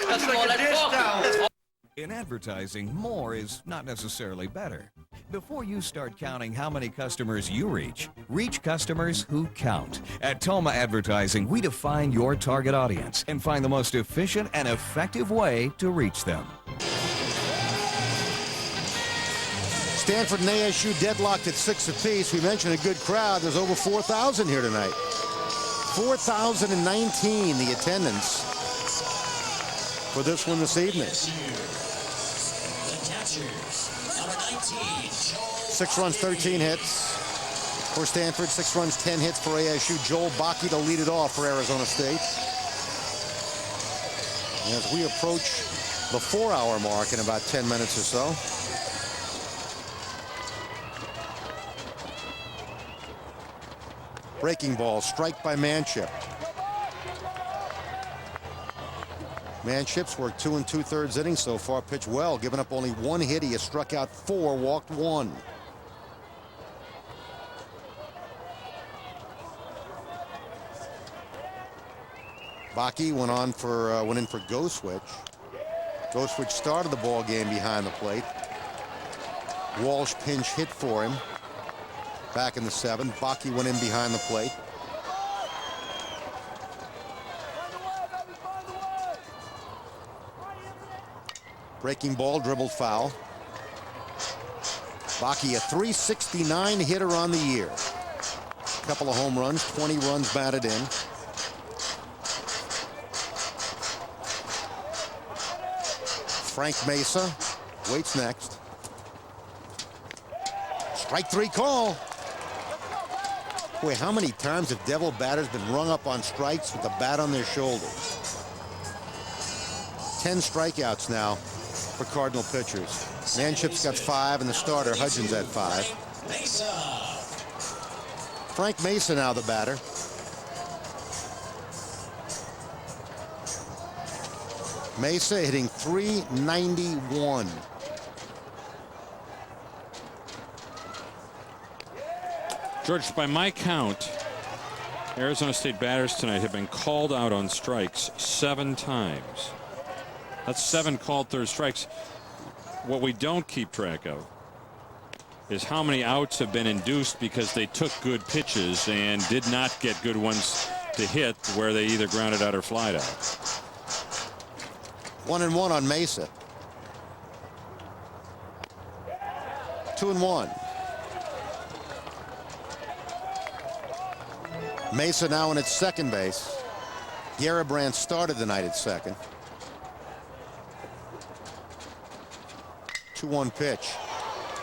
Speaker 3: That's like a dish towel. In advertising, more is not necessarily better. Before you start counting how many customers you reach customers who count. At Toma Advertising, we define your target audience and find the most efficient and effective way to reach them.
Speaker 1: Stanford and ASU deadlocked at 6 apiece. We mentioned a good crowd. There's over 4,000 here tonight. 4,019 the attendance for this one this evening. 6 runs, 13 hits for Stanford. 6 runs, 10 hits for ASU. Joel Bakke to lead it off for Arizona State. As we approach the 4-hour mark in about 10 minutes or so. Breaking ball, strike by Manship. Manship's worked 2 2/3 innings so far, pitched well, giving up only 1 hit. He has struck out 4, walked 1. Bakke went in for Goswitch. Goswitch started the ball game behind the plate. Walsh pinch hit for him back in the 7th. Bakke went in behind the plate. Breaking ball, dribbled foul. Bakke, a .369 hitter on the year. couple of home runs, 20 runs batted in. Frank Mesa waits next. Strike 3 call. Boy, how many times have Devil batters been rung up on strikes with the bat on their shoulder? 10 strikeouts now for Cardinal pitchers. Manship's got 5, and the starter, Hudgens, at 5. Frank Mesa now the batter. Mesa hitting .391.
Speaker 2: George, by my count, Arizona State batters tonight have been called out on strikes 7 times. That's 7 called third strikes. What we don't keep track of is how many outs have been induced because they took good pitches and did not get good ones to hit, where they either grounded out or flied out.
Speaker 1: 1-1 on Mesa. 2-1. Mesa now in at second base. Garabrand started the night at second. 2-1 pitch.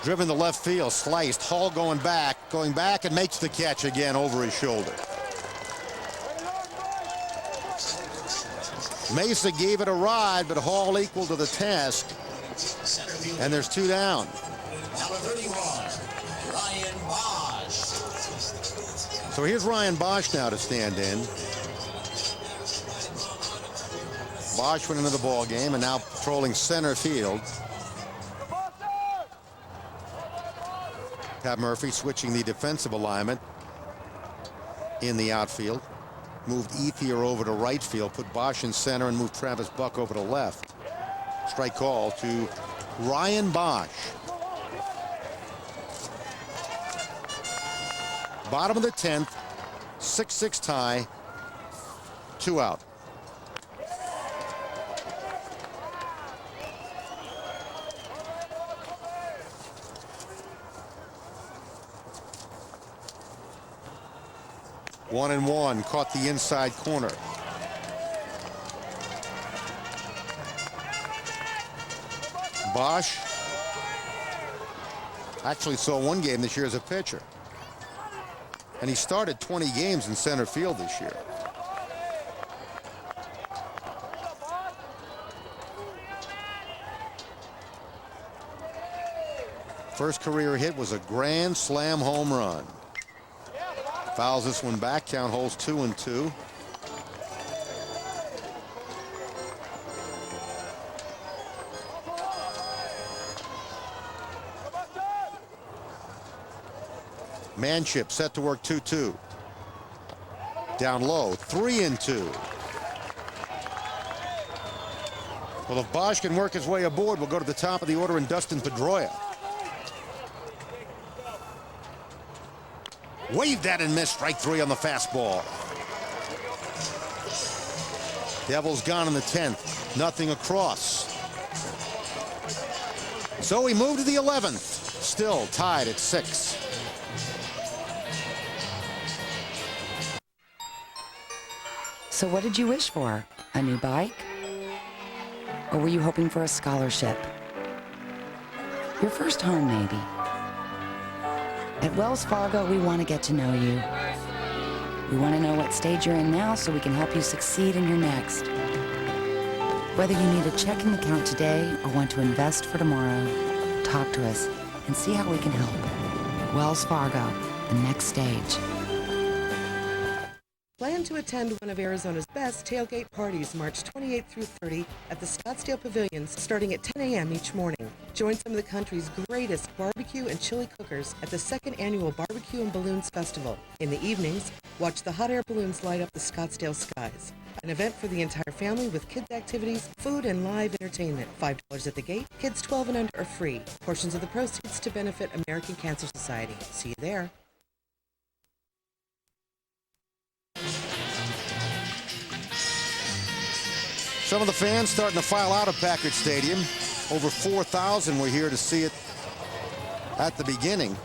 Speaker 1: Driven to left field, sliced. Hall going back, and makes the catch again over his shoulder. Mesa gave it a ride, but Hall equal to the task. And there's 2 down.
Speaker 6: Number 31, Ryan Bosch.
Speaker 1: So here's Ryan Bosch now to stand in. Bosch went into the ball game and now patrolling center field. Pat Murphy switching the defensive alignment in the outfield. Moved Ethier over to right field, put Bosch in center, and moved Travis Buck over to left. Strike call to Ryan Bosch. Bottom of the 10th, 6-6 tie, 2 out. One and one, caught the inside corner. Bosch actually saw one game this year as a pitcher. And he started 20 games in center field this year. First career hit was a grand slam home run. Fouls this one back. Count holds 2-2. Manship set to work 2-2. Down low, 3-2. Well, if Bosch can work his way aboard, we'll go to the top of the order in Dustin Pedroia. Waved that and missed. Strike 3 on the fastball. Devils gone in the 10th. Nothing across. So we move to the 11th. Still tied at 6.
Speaker 7: So what did you wish for? A new bike? Or were you hoping for a scholarship? Your first home, maybe. At Wells Fargo, we want to get to know you. We want to know what stage you're in now so we can help you succeed in your next. Whether you need a checking account today or want to invest for tomorrow, talk to us and see how we can help. Wells Fargo, the next stage.
Speaker 5: Plan to attend one of Arizona's best tailgate parties March 28th through 30 at the Scottsdale Pavilions starting at 10 a.m. each morning. Join some of the country's greatest barbecue and chili cookers at the 2nd Annual Barbecue and Balloons Festival. In the evenings, watch the hot air balloons light up the Scottsdale skies. An event for the entire family with kids' activities, food, and live entertainment. $5 at the gate. Kids 12 and under are free. Portions of the proceeds to benefit American Cancer Society. See you there.
Speaker 1: Some of the fans starting to file out of Packard Stadium. Over 4,000 were here to see it at the beginning.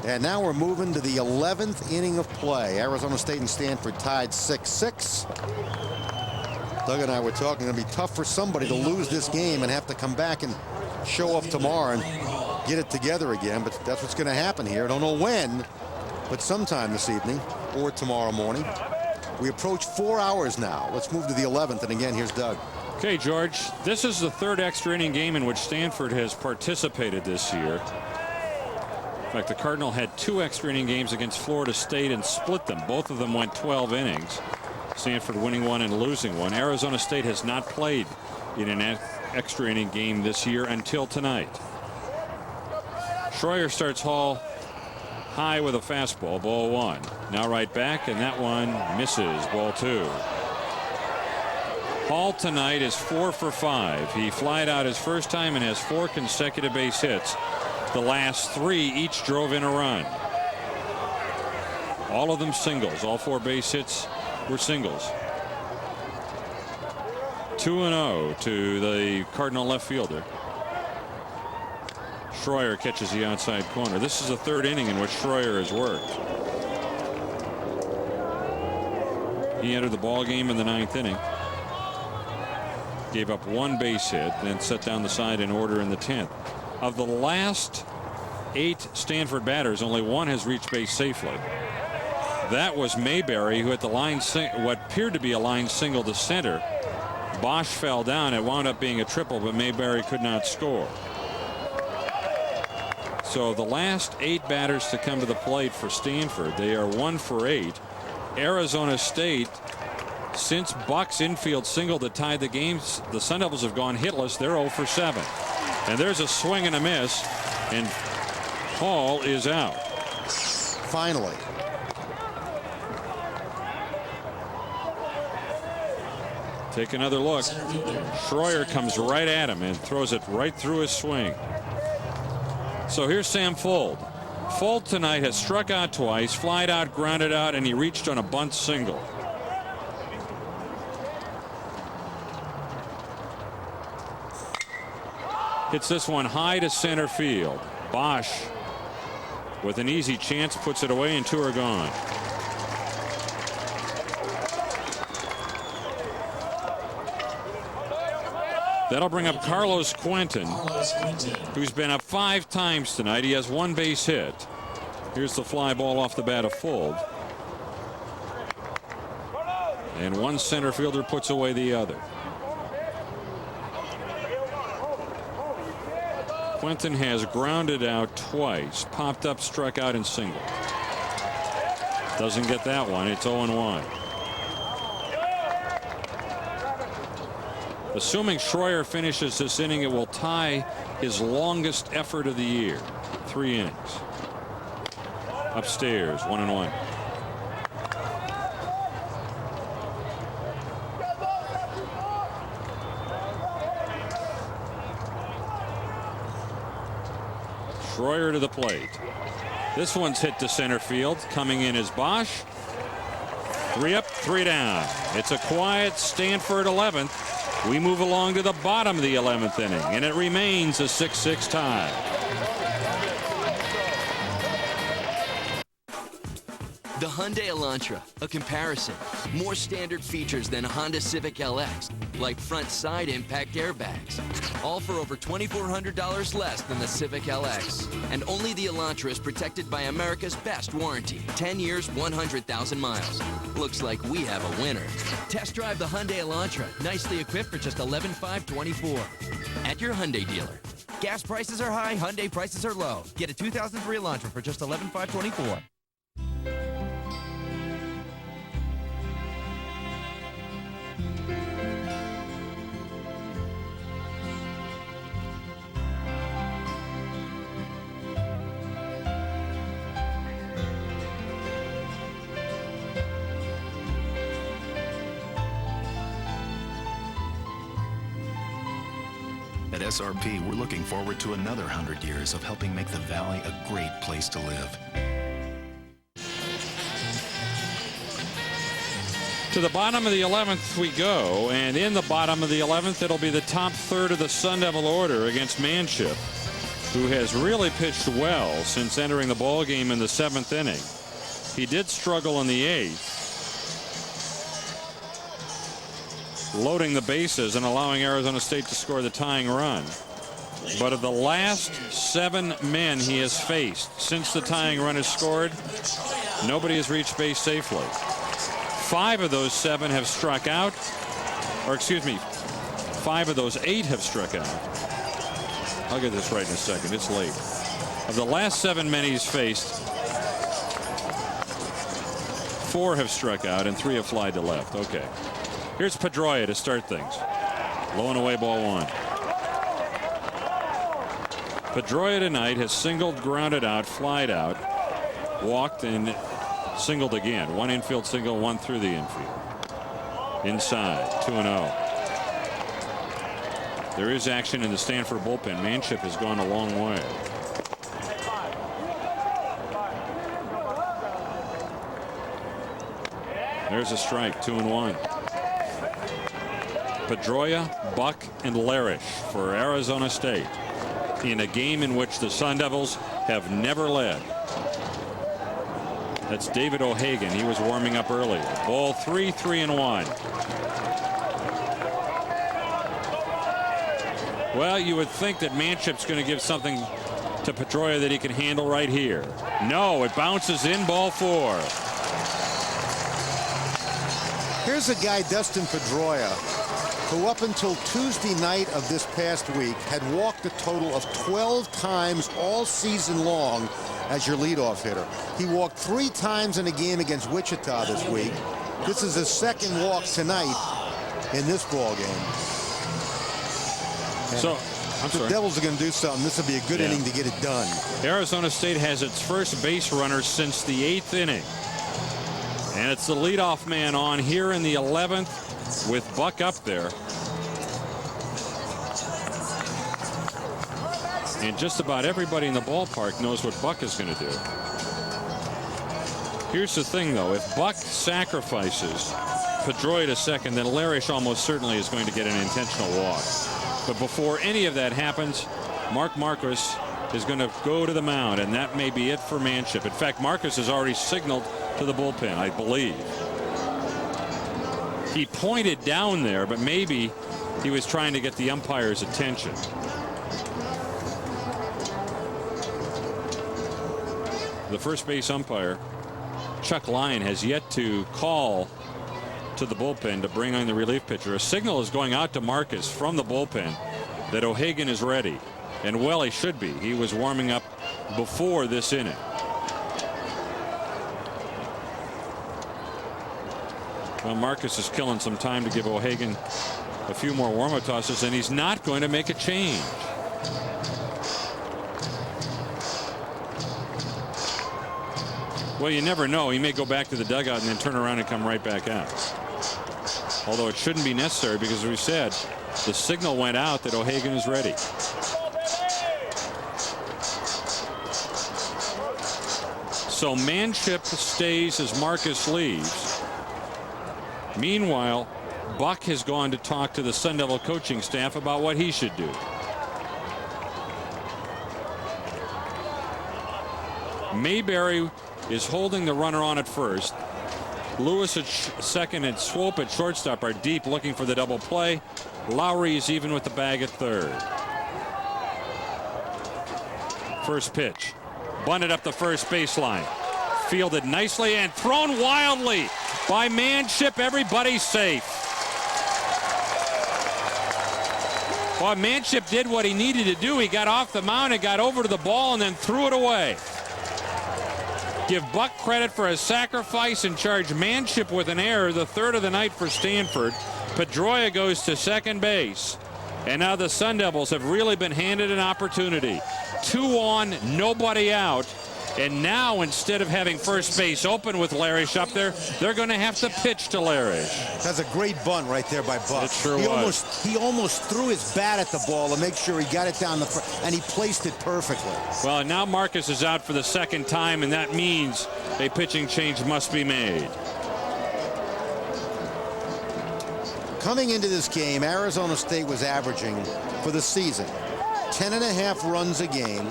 Speaker 1: And now we're moving to the 11th inning of play. Arizona State and Stanford tied 6-6. Doug and I were talking, it'll be tough for somebody to lose this game and have to come back and show up tomorrow and get it together again. But that's what's going to happen here. I don't know when, but sometime this evening or tomorrow morning. We approach 4 hours now. Let's move to the 11th. And again, here's Doug.
Speaker 2: Okay, George, this is the third extra inning game in which Stanford has participated this year. In fact, the Cardinal had 2 extra inning games against Florida State and split them. Both of them went 12 innings. Stanford winning one and losing one. Arizona State has not played in an extra inning game this year until tonight. Schroyer starts Hall high with a fastball, ball 1. Now right back, and that one misses, ball 2. Hall tonight is 4 for 5. He flied out his first time and has 4 consecutive base hits. The last 3 each drove in a run. All of them singles. All 4 base hits were singles. 2-0 to the Cardinal left fielder. Schroyer catches the outside corner. This is the 3rd inning in which Schroyer has worked. He entered the ball game in the 9th inning. Gave up 1 base hit, then set down the side in order in the 10th. Of the last 8 Stanford batters, only 1 has reached base safely. That was Mayberry, who hit the line what appeared to be a line single to center. Bosch fell down. It wound up being a triple, but Mayberry could not score. So the last 8 batters to come to the plate for Stanford, they are 1 for 8. Arizona State, since Buck's infield single that tied the games, the Sun Devils have gone hitless. They're 0 for 7. And there's a swing and a miss, and Hall is out.
Speaker 1: Finally.
Speaker 2: Take another look. Schroyer comes right at him and throws it right through his swing. So here's Sam Fuld. Fuld tonight has struck out twice, flied out, grounded out, and he reached on a bunt single. Hits this one high to center field. Bosch, with an easy chance, puts it away, and 2 are gone. That'll bring up Carlos Quentin, who's been up 5 times tonight. He has 1 base hit. Here's the fly ball off the bat of Fuld. And one center fielder puts away the other. Quentin has grounded out twice, popped up, struck out, and singled. Doesn't get that one. It's 0-1. Assuming Schroyer finishes this inning, it will tie his longest effort of the year. 3 innings. Upstairs, 1-1. Schroyer to the plate. This one's hit to center field. Coming in is Bosch. 3 up, 3 down. It's a quiet Stanford 11th. We move along to the bottom of the 11th inning, and it remains a 6-6 tie.
Speaker 13: The Hyundai Elantra, a comparison. More standard features than Honda Civic LX, like front side impact airbags. All for over $2,400 less than the Civic LX. And only the Elantra is protected by America's best warranty. 10 years, 100,000 miles. Looks like we have a winner. Test drive the Hyundai Elantra, nicely equipped for just $11,524 at your Hyundai dealer. Gas prices are high, Hyundai prices are low. Get a 2003 Elantra for just $11,524.
Speaker 9: At SRP, we're looking forward to another 100 years of helping make the Valley a great place to live.
Speaker 2: To the bottom of the 11th we go, and in the bottom of the 11th, it'll be the top third of the Sun Devil order against Manship. who has really pitched well since entering the ball game in the 7th inning. He did struggle in the 8th, loading the bases and allowing Arizona State to score the tying run. But of the last 7 men he has faced since the tying run is scored, nobody has reached base safely. 5 of those 7 have struck out, or excuse me, 5 of those 8 have struck out. I'll get this right in a second. It's late. Of the last 7 men he's faced, 4 have struck out and 3 have flied to left. Okay. Here's Pedroia to start things. Low and away, ball 1. Pedroia tonight has singled, grounded out, flied out, walked, and singled again. 1 infield single, 1 through the infield. Inside, 2-0. There is action in the Stanford bullpen. Manship has gone a long way. There's a strike, 2-1. Pedroia, Buck, and Larish for Arizona State in a game in which the Sun Devils have never led. That's David O'Hagan. He was warming up earlier. Ball 3, 3-1. Well, you would think that Manship's going to give something to Pedroia that he can handle right here. No, it bounces in, ball 4.
Speaker 1: Here's a guy, Dustin Pedroia, who up until Tuesday night of this past week had walked a total of 12 times all season long as your leadoff hitter. He walked 3 times in a game against Wichita this week. This is his 2nd walk tonight in this ball game.
Speaker 2: So,
Speaker 1: the Devils are going to do something. This will be a good inning to get it done.
Speaker 2: Arizona State has its first base runner since the 8th inning. And it's the leadoff man on here in the 11th with Buck up there. And just about everybody in the ballpark knows what Buck is going to do. Here's the thing, though. If Buck sacrifices Pedroia to second, then Larish almost certainly is going to get an intentional walk. But before any of that happens, Mark Marcus is going to go to the mound, and that may be it for Manship. In fact, Marcus has already signaled to the bullpen, I believe. He pointed down there, but maybe he was trying to get the umpire's attention. The first base umpire, Chuck Lyon, has yet to call to the bullpen to bring on the relief pitcher. A signal is going out to Marcus from the bullpen that O'Hagan is ready. And well, he should be. He was warming up before this inning. Well, Marcus is killing some time to give O'Hagan a few more warm-up tosses, and he's not going to make a change. Well, you never know. He may go back to the dugout and then turn around and come right back out. Although it shouldn't be necessary because, as we said, the signal went out that O'Hagan is ready. So Manship stays as Marcus leaves. Meanwhile, Buck has gone to talk to the Sun Devil coaching staff about what he should do. Mayberry is holding the runner on at first. Lewis at second and Swope at shortstop are deep, looking for the double play. Lowry is even with the bag at third. First pitch. Bunted up the first baseline. Fielded nicely and thrown wildly by Manship. Everybody's safe. Well, Manship did what he needed to do. He got off the mound and got over to the ball and then threw it away. Give Buck credit for his sacrifice and charge Manship with an error, the 3rd of the night for Stanford. Pedroia goes to second base. And now the Sun Devils have really been handed an opportunity. 2 on, nobody out. And now, instead of having first base open with Larish up there, they're going to have to pitch to Larish.
Speaker 1: That's a great bunt right there by Buck.
Speaker 2: It sure
Speaker 1: was. He almost threw his bat at the ball to make sure he got it down the front, and he placed it perfectly.
Speaker 2: Well, now Marcus is out for the 2nd time, and that means a pitching change must be made.
Speaker 1: Coming into this game, Arizona State was averaging for the season 10.5 runs a game,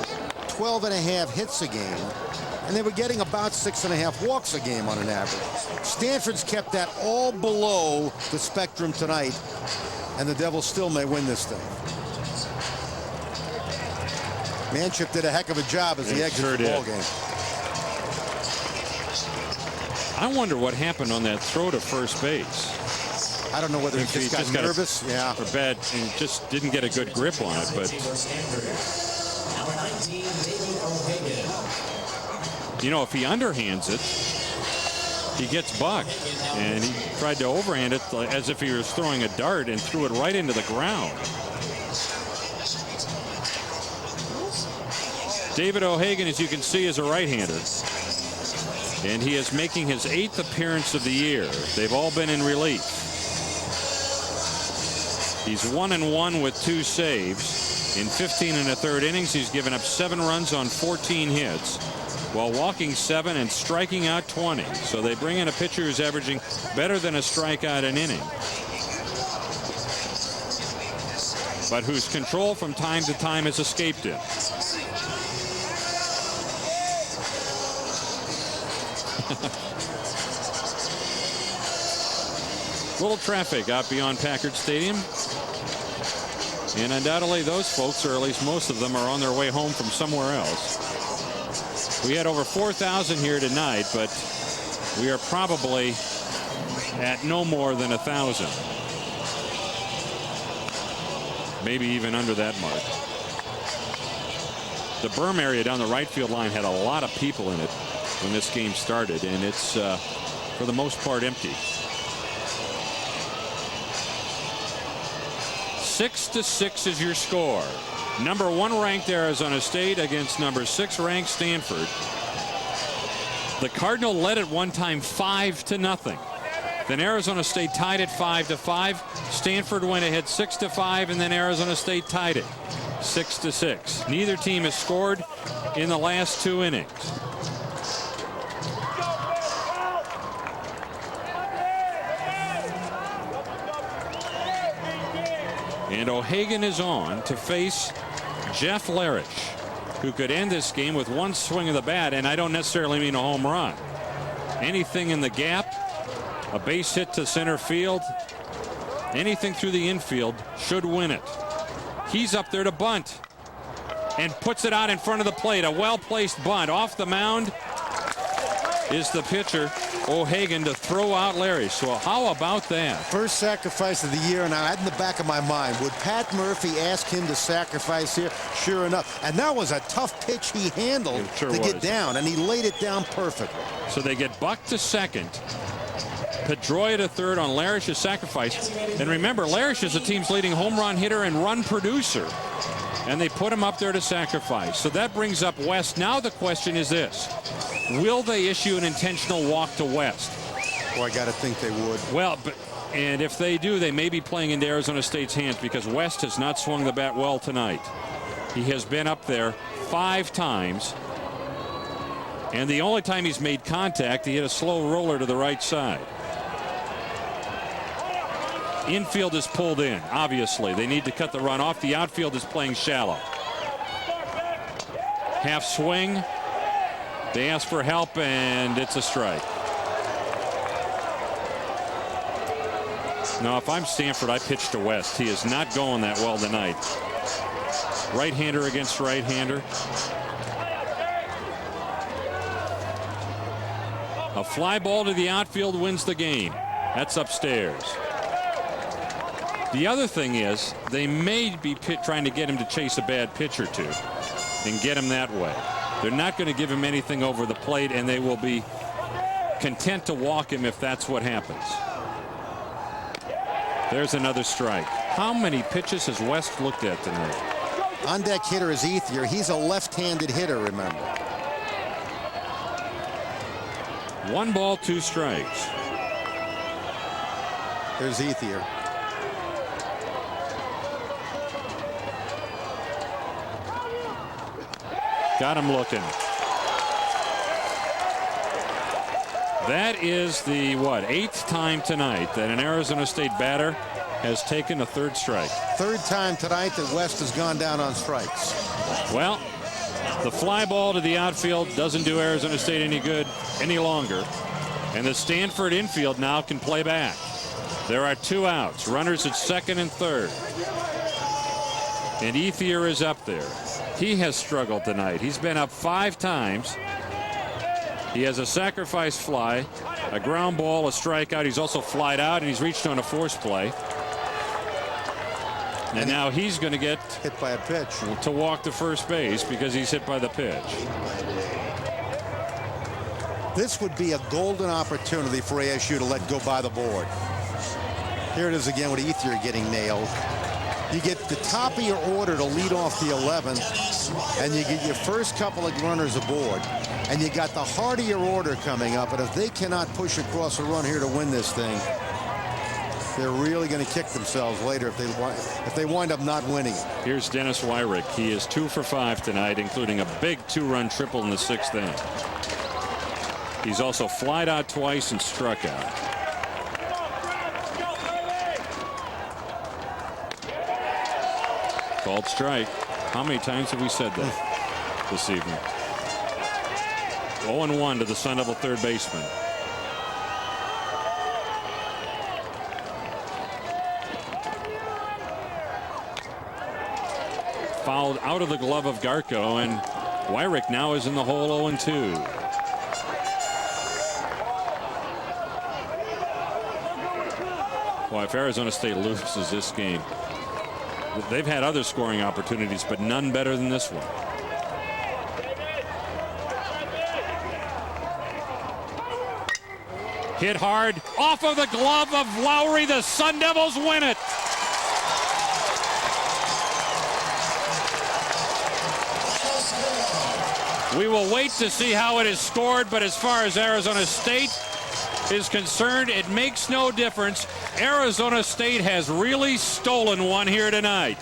Speaker 1: 12.5 hits a game, and they were getting about 6.5 walks a game on an average. Stanford's kept that all below the spectrum tonight, and the Devils still may win this thing. Manship did a heck of a job as he exited the ball game.
Speaker 2: I wonder what happened on that throw to first base.
Speaker 1: I don't know whether he just got nervous,
Speaker 2: or bad, and just didn't get a good grip on it. But you know, if he underhands it, he gets bucked. And he tried to overhand it as if he was throwing a dart and threw it right into the ground. David O'Hagan, as you can see, is a right-hander. And he is making his 8th appearance of the year. They've all been in relief. He's 1-1 with 2 saves. In 15 1/3 innings, he's given up 7 runs on 14 hits, while walking 7 and striking out 20. So they bring in a pitcher who's averaging better than a strikeout an inning, but whose control from time to time has escaped him. Little traffic out beyond Packard Stadium, and undoubtedly those folks, or at least most of them, are on their way home from somewhere else. We had over 4,000 here tonight, but we are probably at no more than 1,000, maybe even under that mark. The berm area down the right field line had a lot of people in it when this game started, and it's for the most part empty. 6-6 is your score. Number 1 ranked Arizona State against number 6 ranked Stanford. The Cardinal led at one time 5-0. Then Arizona State tied it 5-5. Stanford went ahead 6-5, and then Arizona State tied it 6-6. Neither team has scored in the last 2 innings. And O'Hagan is on to face Jeff Larish, who could end this game with 1 swing of the bat, and I don't necessarily mean a home run. Anything in the gap, a base hit to center field, anything through the infield should win it. He's up there to bunt and puts it out in front of the plate. A well-placed bunt. Off the mound is the pitcher, O'Hagan, to throw out Larry. So how about that?
Speaker 1: First sacrifice of the year, and I had in the back of my mind, would Pat Murphy ask him to sacrifice here? Sure enough. And that was a tough pitch he handled get down, and he laid it down perfectly.
Speaker 2: So they get Buck to second. Pedroia to third on Larish's sacrifice. And remember, Larish is the team's leading home run hitter and run producer. And they put him up there to sacrifice. So that brings up West. Now the question is this. Will they issue an intentional walk to West?
Speaker 1: Well, I got to think they would.
Speaker 2: Well, and if they do, they may be playing into Arizona State's hands, because West has not swung the bat well tonight. He has been up there 5 times, and the only time he's made contact, he hit a slow roller to the right side. Infield is pulled in. Obviously, they need to cut the run off. The outfield is playing shallow. Half swing. They ask for help, and it's a strike. Now, if I'm Stanford, I pitch to West. He is not going that well tonight. Right-hander against right-hander. A fly ball to the outfield wins the game. That's upstairs. The other thing is, they may be trying to get him to chase a bad pitch or two and get him that way. They're not going to give him anything over the plate, and they will be content to walk him if that's what happens. There's another strike. How many pitches has West looked at tonight?
Speaker 1: On deck hitter is Ethier. He's a left-handed hitter, remember.
Speaker 2: 1 ball, 2 strikes.
Speaker 1: There's Ethier.
Speaker 2: Got him looking. That is the, 8th time tonight that an Arizona State batter has taken a third strike.
Speaker 1: Third time tonight that West has gone down on strikes.
Speaker 2: Well, the fly ball to the outfield doesn't do Arizona State any good any longer. And the Stanford infield now can play back. There are 2 outs. Runners at second and third. And Ethier is up there. He has struggled tonight. He's been up 5 times. He has a sacrifice fly, a ground ball, a strikeout. He's also flied out, and he's reached on a force play. And now he's going to get
Speaker 1: hit by a pitch
Speaker 2: to walk to first base because he's hit by the pitch.
Speaker 1: This would be a golden opportunity for ASU to let go by the board. Here it is again with Ethier getting nailed. You get the top of your order to lead off the 11th, and you get your first couple of runners aboard, and you got the heart of your order coming up. And if they cannot push across a run here to win this thing, they're really going to kick themselves later if they wind up not winning.
Speaker 2: Here's Dennis Wyrick. He is 2 for 5 tonight, including a big 2-run triple in the 6th inning. He's also flied out twice and struck out. Called strike. How many times have we said that this evening? 0-1 to the Sun Devil third baseman. Fouled out of the glove of Garco, and Wyrick now is in the hole 0-2. Well, if Arizona State loses this game, they've had other scoring opportunities, but none better than this one. Hit hard off of the glove of Lowry. The Sun Devils win it. We will wait to see how it is scored, but as far as Arizona State is concerned, it makes no difference. Arizona State has really stolen one here tonight.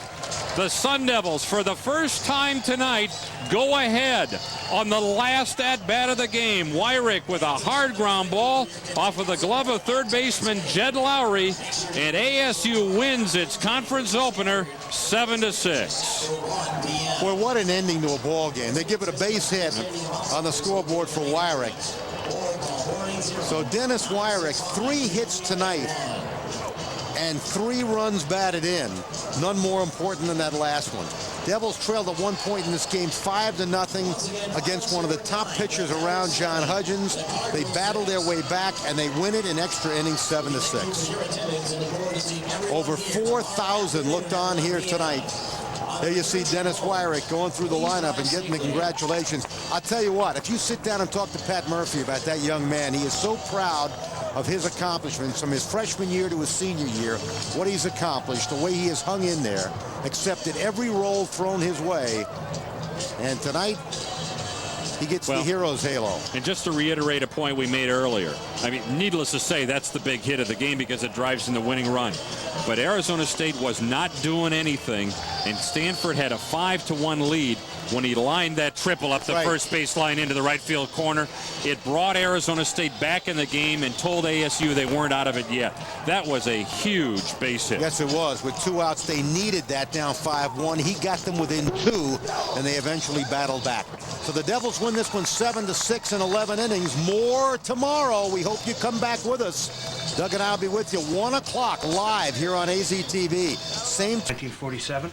Speaker 2: The Sun Devils, for the first time tonight, go ahead on the last at-bat of the game. Wyrick with a hard ground ball off of the glove of third baseman Jed Lowry, and ASU wins its conference opener 7-6.
Speaker 1: Boy, what an ending to a ball game. They give it a base hit on the scoreboard for Wyrick. So Dennis Wyrick, 3 hits tonight and 3 runs batted in. None more important than that last one. Devils trailed at one point in this game 5-0 against one of the top pitchers around, John Hudgens. They battled their way back and they win it in extra innings 7-6. Over 4,000 looked on here tonight. There you see Dennis Wyrick going through the lineup and getting the congratulations. I'll tell you what, if you sit down and talk to Pat Murphy about that young man, he is so proud of his accomplishments from his freshman year to his senior year, what he's accomplished, the way he has hung in there, accepted every role thrown his way, and tonight he gets the hero's halo.
Speaker 2: And just to reiterate a point we made earlier, I mean, needless to say, that's the big hit of the game because it drives in the winning run. But Arizona State was not doing anything, and Stanford had a 5-1 lead when he lined that triple up the first base line into the right field corner. It brought Arizona State back in the game and told ASU they weren't out of it yet. That was a huge base hit.
Speaker 1: Yes, it was. With 2 outs, they needed that down 5-1. He got them within 2, and they eventually battled back. So the Devils win this one 7-6 in 11 innings. More tomorrow. We hope you come back with us. Doug and I will be with you 1 o'clock live here on AZTV. Same
Speaker 14: 1947.